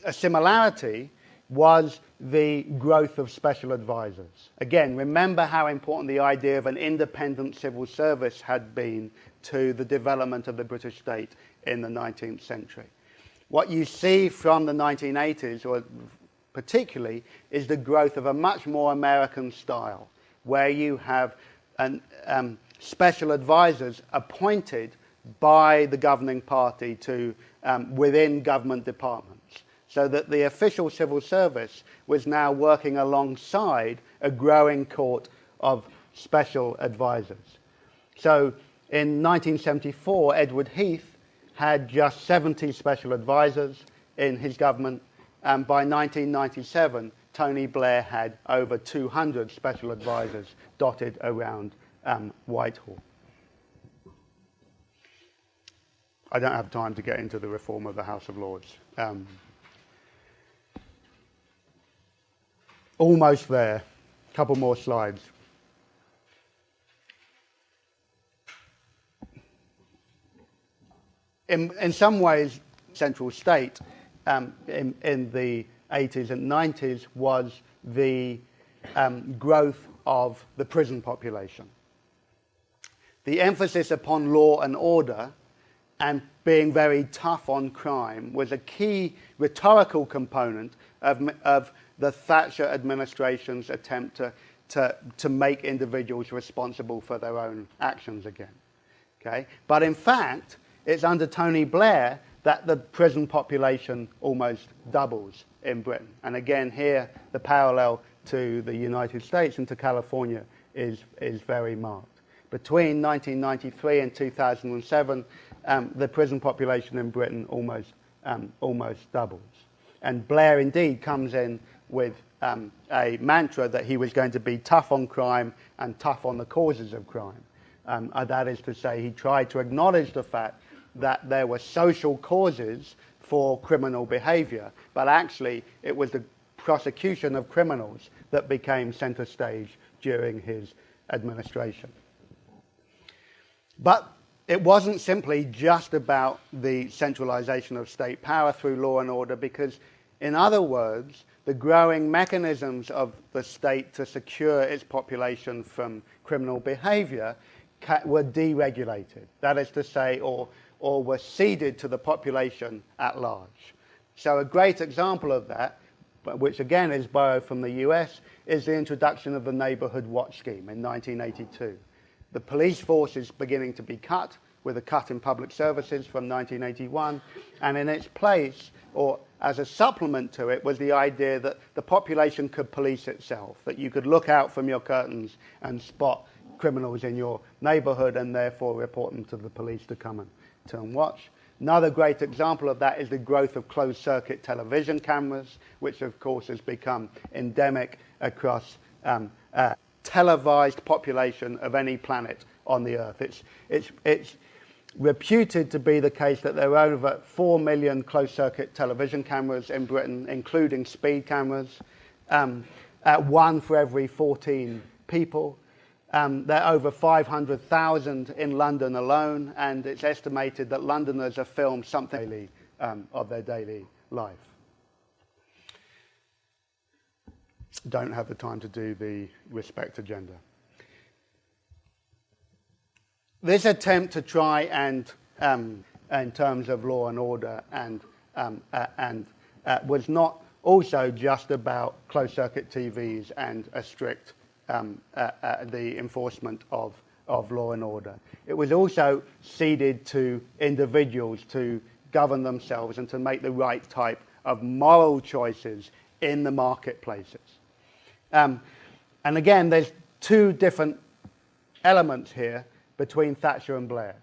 [SPEAKER 1] A similarity was the growth of special advisors. Again, remember how important the idea of an independent civil service had been to the development of the British state in the 19th century. What you see from the 1980s, or particularly, is the growth of a much more American style, where you have special advisors appointed by the governing party to within government departments, so that the official civil service was now working alongside a growing court of special advisors. So in 1974, Edward Heath had just 70 special advisors in his government, and by 1997, Tony Blair had over 200 special advisors dotted around Whitehall. I don't have time to get into the reform of the House of Lords. Almost there. A couple more slides. In some ways, central state in the 80s and 90s was the growth of the prison population. The emphasis upon law and order and being very tough on crime was a key rhetorical component of the Thatcher administration's attempt to make individuals responsible for their own actions again. Okay? But in fact, it's under Tony Blair that the prison population almost doubles in Britain. And again, here, the parallel to the United States and to California is very marked. Between 1993 and 2007, the prison population in Britain almost doubles. And Blair indeed comes in with a mantra that he was going to be tough on crime and tough on the causes of crime. That is to say, he tried to acknowledge the fact that there were social causes for criminal behavior, but actually it was the prosecution of criminals that became center stage during his administration. But it wasn't simply just about the centralization of state power through law and order, because, in other words, the growing mechanisms of the state to secure its population from criminal behavior were deregulated. That is to say, or or were ceded to the population at large. So a great example of that, which again is borrowed from the US, is the introduction of the Neighborhood Watch Scheme in 1982. The police force is beginning to be cut, with a cut in public services from 1981, and in its place, or as a supplement to it, was the idea that the population could police itself, that you could look out from your curtains and spot criminals in your neighborhood and therefore report them to the police to come and turn watch. Another great example of that is the growth of closed-circuit television cameras, which of course has become endemic across televised population of any planet on the Earth. It's reputed to be the case that there are over 4 million closed-circuit television cameras in Britain, including speed cameras, one for every 14 people. There are over 500,000 in London alone, and it's estimated that Londoners have filmed something of their daily life. Don't have the time to do the respect agenda. This attempt to try and, in terms of law and order, was not also just about closed-circuit TVs and a strict the enforcement of law and order. It was also ceded to individuals to govern themselves and to make the right type of moral choices in the marketplaces. And again, there's two different elements here between Thatcher and Blair.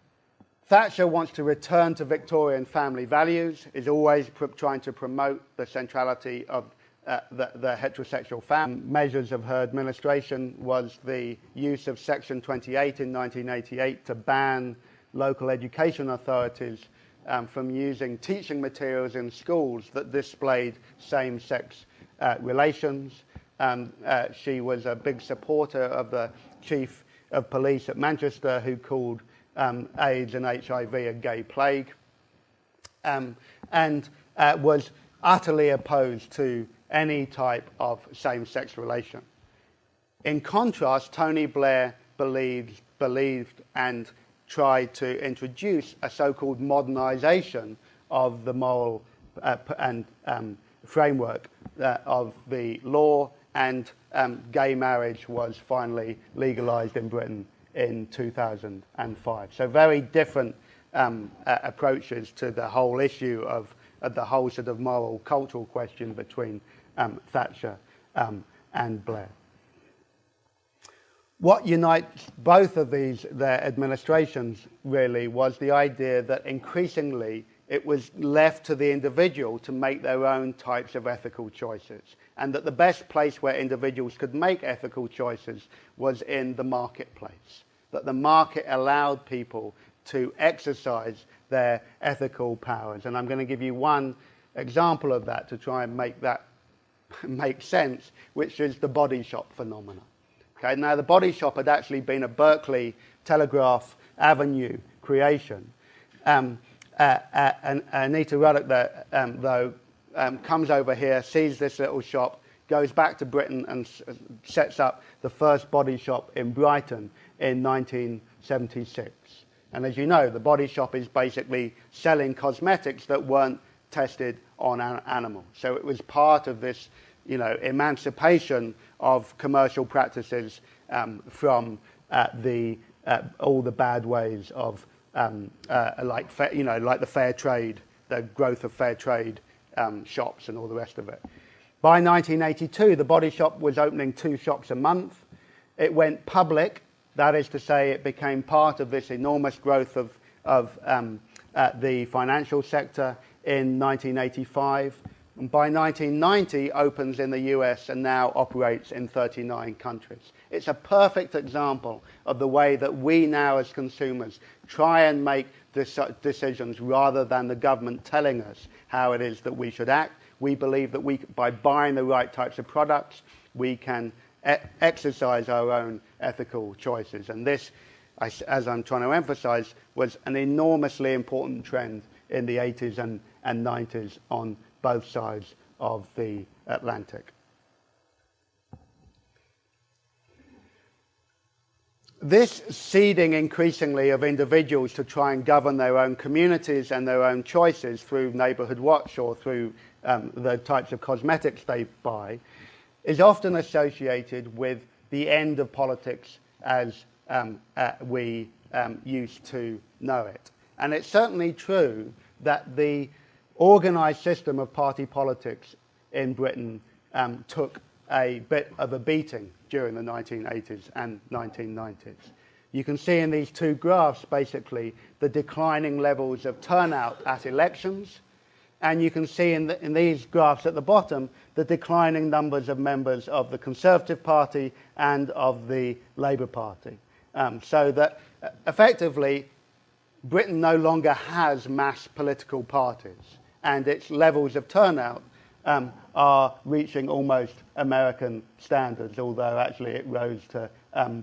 [SPEAKER 1] Thatcher wants to return to Victorian family values, is always trying to promote the centrality of the heterosexual family. Measures of her administration was the use of Section 28 in 1988 to ban local education authorities from using teaching materials in schools that displayed same-sex relations. She was a big supporter of the Chief of Police at Manchester, who called AIDS and HIV a gay plague, and was utterly opposed to any type of same-sex relation. In contrast, Tony Blair believed and tried to introduce a so-called modernisation of the moral framework of the law, and gay marriage was finally legalised in Britain in 2005. So very different approaches to the whole issue of the whole sort of moral cultural question between Thatcher and Blair. What unites both of their administrations really was the idea that increasingly it was left to the individual to make their own types of ethical choices, and that the best place where individuals could make ethical choices was in the marketplace, that the market allowed people to exercise their ethical powers. And I'm going to give you one example of that to try and make that make sense, which is the body shop phenomenon. Okay, now the body shop had actually been a Berkeley Telegraph Avenue creation. Anita Ruddock, though, comes over here, sees this little shop, goes back to Britain and sets up the first body shop in Brighton in 1976. And as you know, the body shop is basically selling cosmetics that weren't tested on animals. So it was part of this, emancipation of commercial practices from all the bad ways of like the fair trade, the growth of fair trade shops and all the rest of it. By 1982, the body shop was opening 2 shops a month. It went public, that is to say, it became part of this enormous growth of the financial sector in 1985. And by 1990, opens in the US and now operates in 39 countries. It's a perfect example of the way that we now as consumers try and make decisions rather than the government telling us how it is that we should act. We believe that by buying the right types of products, we can exercise our own ethical choices. And this, as I'm trying to emphasize, was an enormously important trend in the 80s and 90s on both sides of the Atlantic. This seeding increasingly of individuals to try and govern their own communities and their own choices through Neighbourhood Watch or through the types of cosmetics they buy is often associated with the end of politics as we used to know it. And it's certainly true that the organised system of party politics in Britain took a bit of a beating during the 1980s and 1990s. You can see in these two graphs basically the declining levels of turnout at elections, and you can see in these graphs at the bottom the declining numbers of members of the Conservative Party and of the Labour Party. So that effectively Britain no longer has mass political parties, and its levels of turnout are reaching almost American standards, although actually it rose to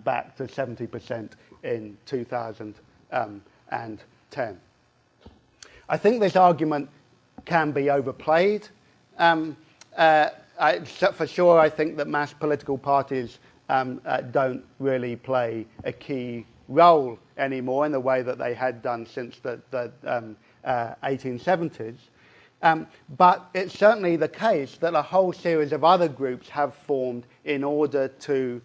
[SPEAKER 1] back to 70% in 2010. I think this argument can be overplayed. For sure, I think that mass political parties don't really play a key role anymore in the way that they had done since the 1870s. But it's certainly the case that a whole series of other groups have formed in order to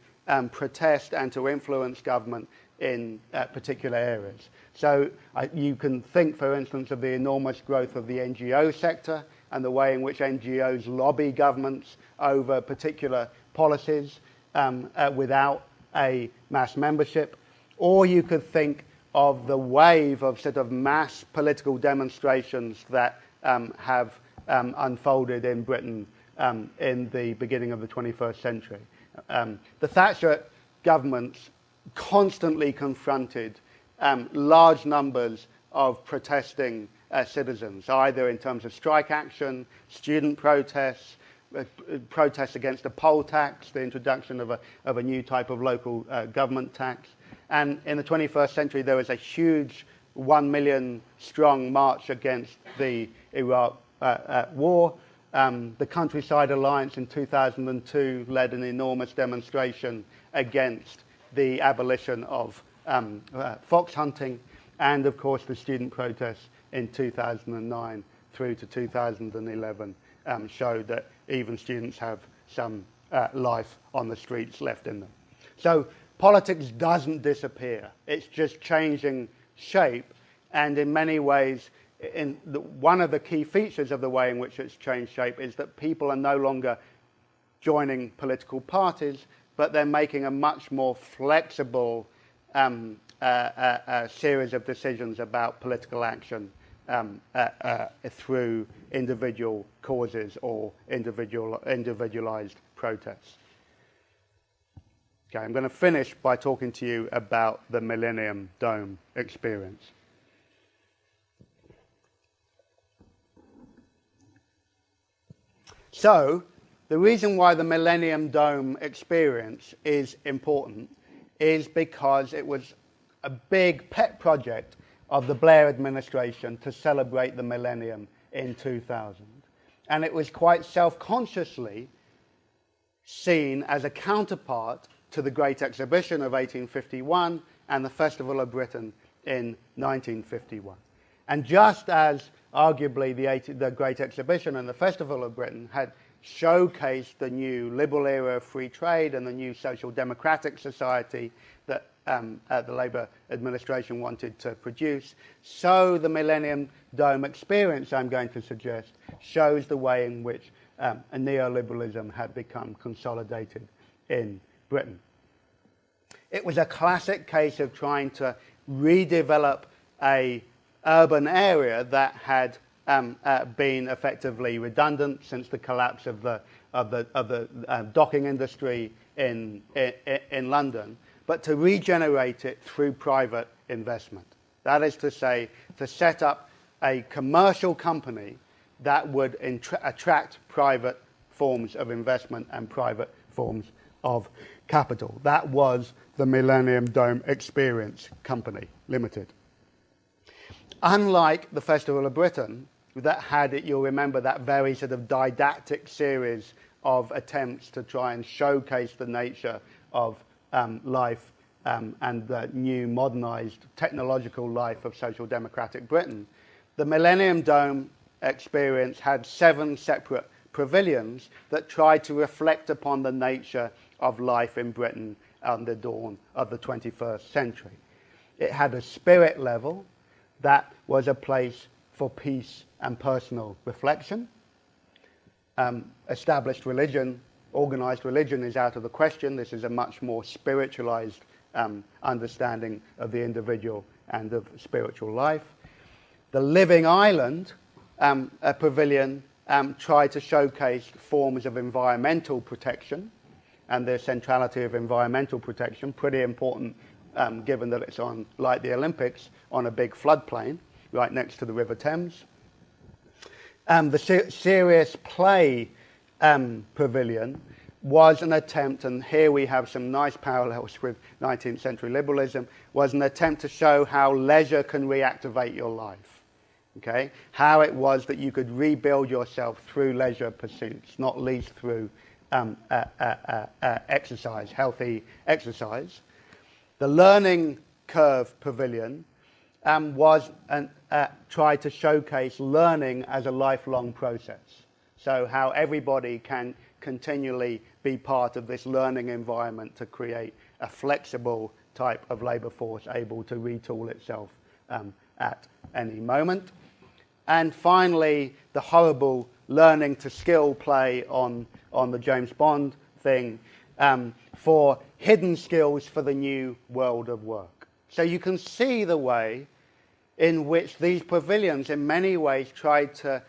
[SPEAKER 1] protest and to influence government in particular areas. So you can think, for instance, of the enormous growth of the NGO sector and the way in which NGOs lobby governments over particular policies without a mass membership. Or you could think of the wave of sort of mass political demonstrations that have unfolded in Britain in the beginning of the 21st century. The Thatcher governments constantly confronted large numbers of protesting citizens, either in terms of strike action, student protests, protests against a poll tax, the introduction of a new type of local government tax. And in the 21st century, there was a huge 1 million strong march against the Iraq war. The Countryside Alliance in 2002 led an enormous demonstration against the abolition of fox hunting, and of course the student protests in 2009 through to 2011 showed that even students have some life on the streets left in them. So politics doesn't disappear, it's just changing shape, and in many ways one of the key features of the way in which it's changed shape is that people are no longer joining political parties, but they're making a much more flexible series of decisions about political action through individual causes or individualized protests. Okay, I'm going to finish by talking to you about the Millennium Dome experience. So, the reason why the Millennium Dome experience is important is because it was a big pet project of the Blair administration to celebrate the millennium in 2000. And it was quite self-consciously seen as a counterpart to the Great Exhibition of 1851 and the Festival of Britain in 1951. And just as arguably the Great Exhibition and the Festival of Britain had showcased the new liberal era of free trade and the new social democratic society that the Labour administration wanted to produce, so the Millennium Dome experience, I'm going to suggest, shows the way in which a neoliberalism had become consolidated in Britain. It was a classic case of trying to redevelop a urban area that had been effectively redundant since the collapse of the docking industry in London, but to regenerate it through private investment. That is to say, to set up a commercial company that would attract private forms of investment and private forms of capital. That was the Millennium Dome Experience Company Limited. Unlike the Festival of Britain, that had, you'll remember, that very sort of didactic series of attempts to try and showcase the nature of life and the new modernised technological life of social democratic Britain, the Millennium Dome experience had 7 separate pavilions that tried to reflect upon the nature of life in Britain on the dawn of the 21st century. It had a spirit level that was a place for peace and personal reflection. Established religion, organized religion is out of the question. This is a much more spiritualized understanding of the individual and of spiritual life. The Living Island, a pavilion, tried to showcase forms of environmental protection and the centrality of environmental protection, pretty important given that it's on, like the Olympics, on a big floodplain right next to the River Thames. The Serious Play pavilion was an attempt, and here we have some nice parallels with 19th century liberalism, was an attempt to show how leisure can reactivate your life. Okay? How it was that you could rebuild yourself through leisure pursuits, not least through exercise, healthy exercise. The Learning Curve pavilion tried to showcase learning as a lifelong process. So how everybody can continually be part of this learning environment to create a flexible type of labour force able to retool itself at any moment. And finally, the horrible learning to skill play on the James Bond thing for hidden skills for the new world of work. So you can see the way in which these pavilions in many ways tried to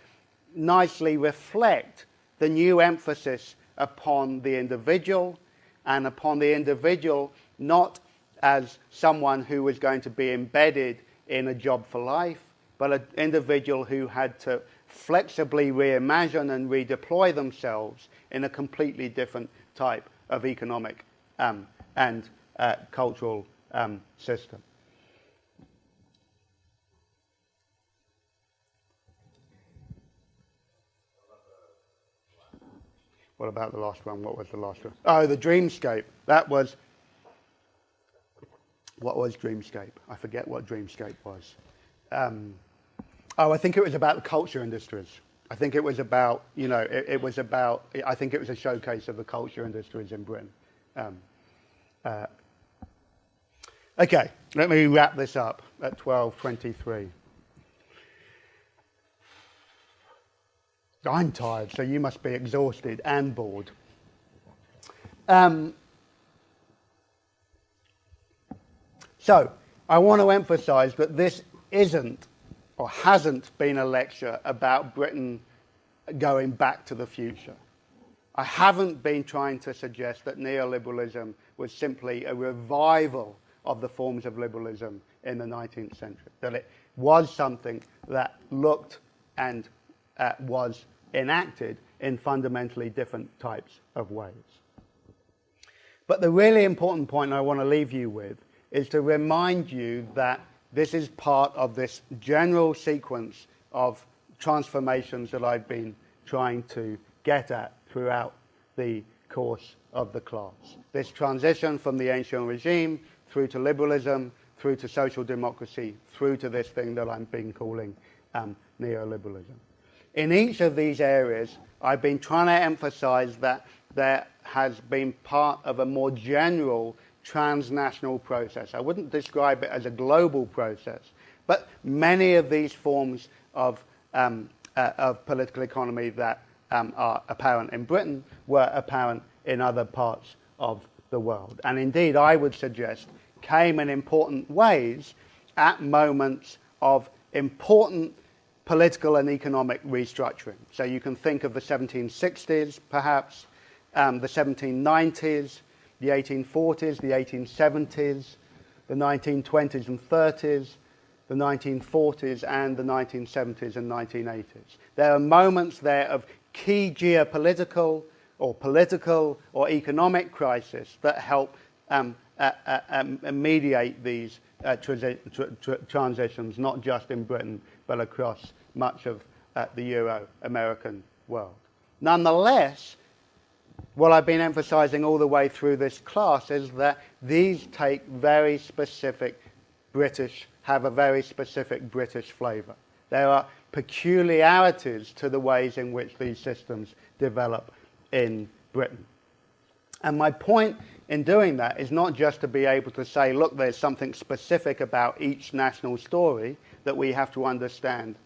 [SPEAKER 1] nicely reflect the new emphasis upon the individual, and upon the individual not as someone who was going to be embedded in a job for life, but an individual who had to flexibly reimagine and redeploy themselves in a completely different type of economic and cultural system. What about the last one? What was the last one? Oh, the Dreamscape. That was... What was Dreamscape? I forget what Dreamscape was. I think it was about the culture industries. I think it was about, it was about... I think it was a showcase of the culture industries in Britain. Okay, let me wrap this up at 12:23. I'm tired, so you must be exhausted and bored. So, I want to emphasise that this isn't or hasn't been a lecture about Britain going back to the future. I haven't been trying to suggest that neoliberalism was simply a revival of the forms of liberalism in the 19th century, that it was something that looked and was enacted in fundamentally different types of ways. But the really important point I want to leave you with is to remind you that this is part of this general sequence of transformations that I've been trying to get at throughout the course of the class. This transition from the ancient regime through to liberalism, through to social democracy, through to this thing that I've been calling neoliberalism. In each of these areas, I've been trying to emphasize that there has been part of a more general transnational process. I wouldn't describe it as a global process, but many of these forms of political economy that are apparent in Britain were apparent in other parts of the world. And indeed, I would suggest, came in important ways at moments of important political and economic restructuring. So you can think of the 1760s, perhaps, the 1790s, the 1840s, the 1870s, the 1920s and 30s, the 1940s, and the 1970s and 1980s. There are moments there of key geopolitical or political or economic crisis that help mediate these transitions, not just in Britain, but across much of the Euro-American world. Nonetheless, what I've been emphasizing all the way through this class is that these take very specific have a very specific British flavour. There are peculiarities to the ways in which these systems develop in Britain. And my point in doing that is not just to be able to say, look, there's something specific about each national story that we have to understand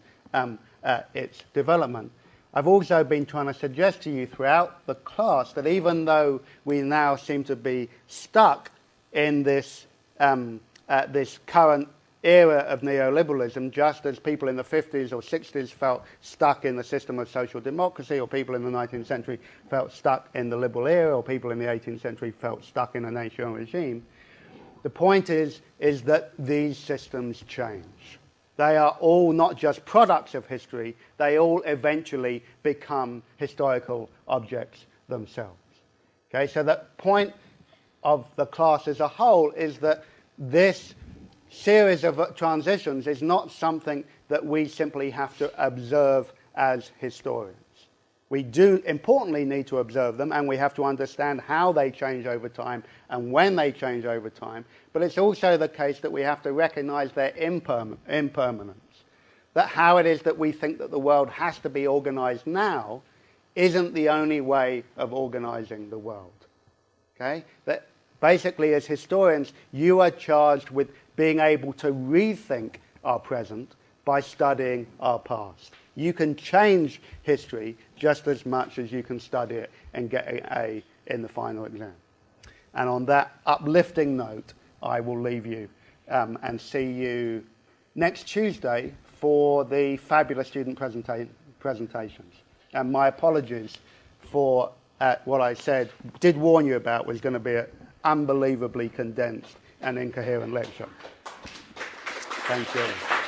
[SPEAKER 1] its development. I've also been trying to suggest to you throughout the class that even though we now seem to be stuck in this, this current era of neoliberalism, just as people in the 50s or 60s felt stuck in the system of social democracy, or people in the 19th century felt stuck in the liberal era, or people in the 18th century felt stuck in a nation regime. The point is that these systems change. They are all not just products of history, they all eventually become historical objects themselves. Okay, so the point of the class as a whole is that this series of transitions is not something that we simply have to observe as historians. We do importantly need to observe them, and we have to understand how they change over time and when they change over time, but it's also the case that we have to recognize their impermanence, that how it is that we think that the world has to be organized now isn't the only way of organizing the world. Okay? That basically, as historians, you are charged with being able to rethink our present by studying our past. You can change history just as much as you can study it and get an A in the final exam. And on that uplifting note, I will leave you and see you next Tuesday for the fabulous student presentations. And my apologies for what I did warn you about was going to be an unbelievably condensed and incoherent lecture. Thank you.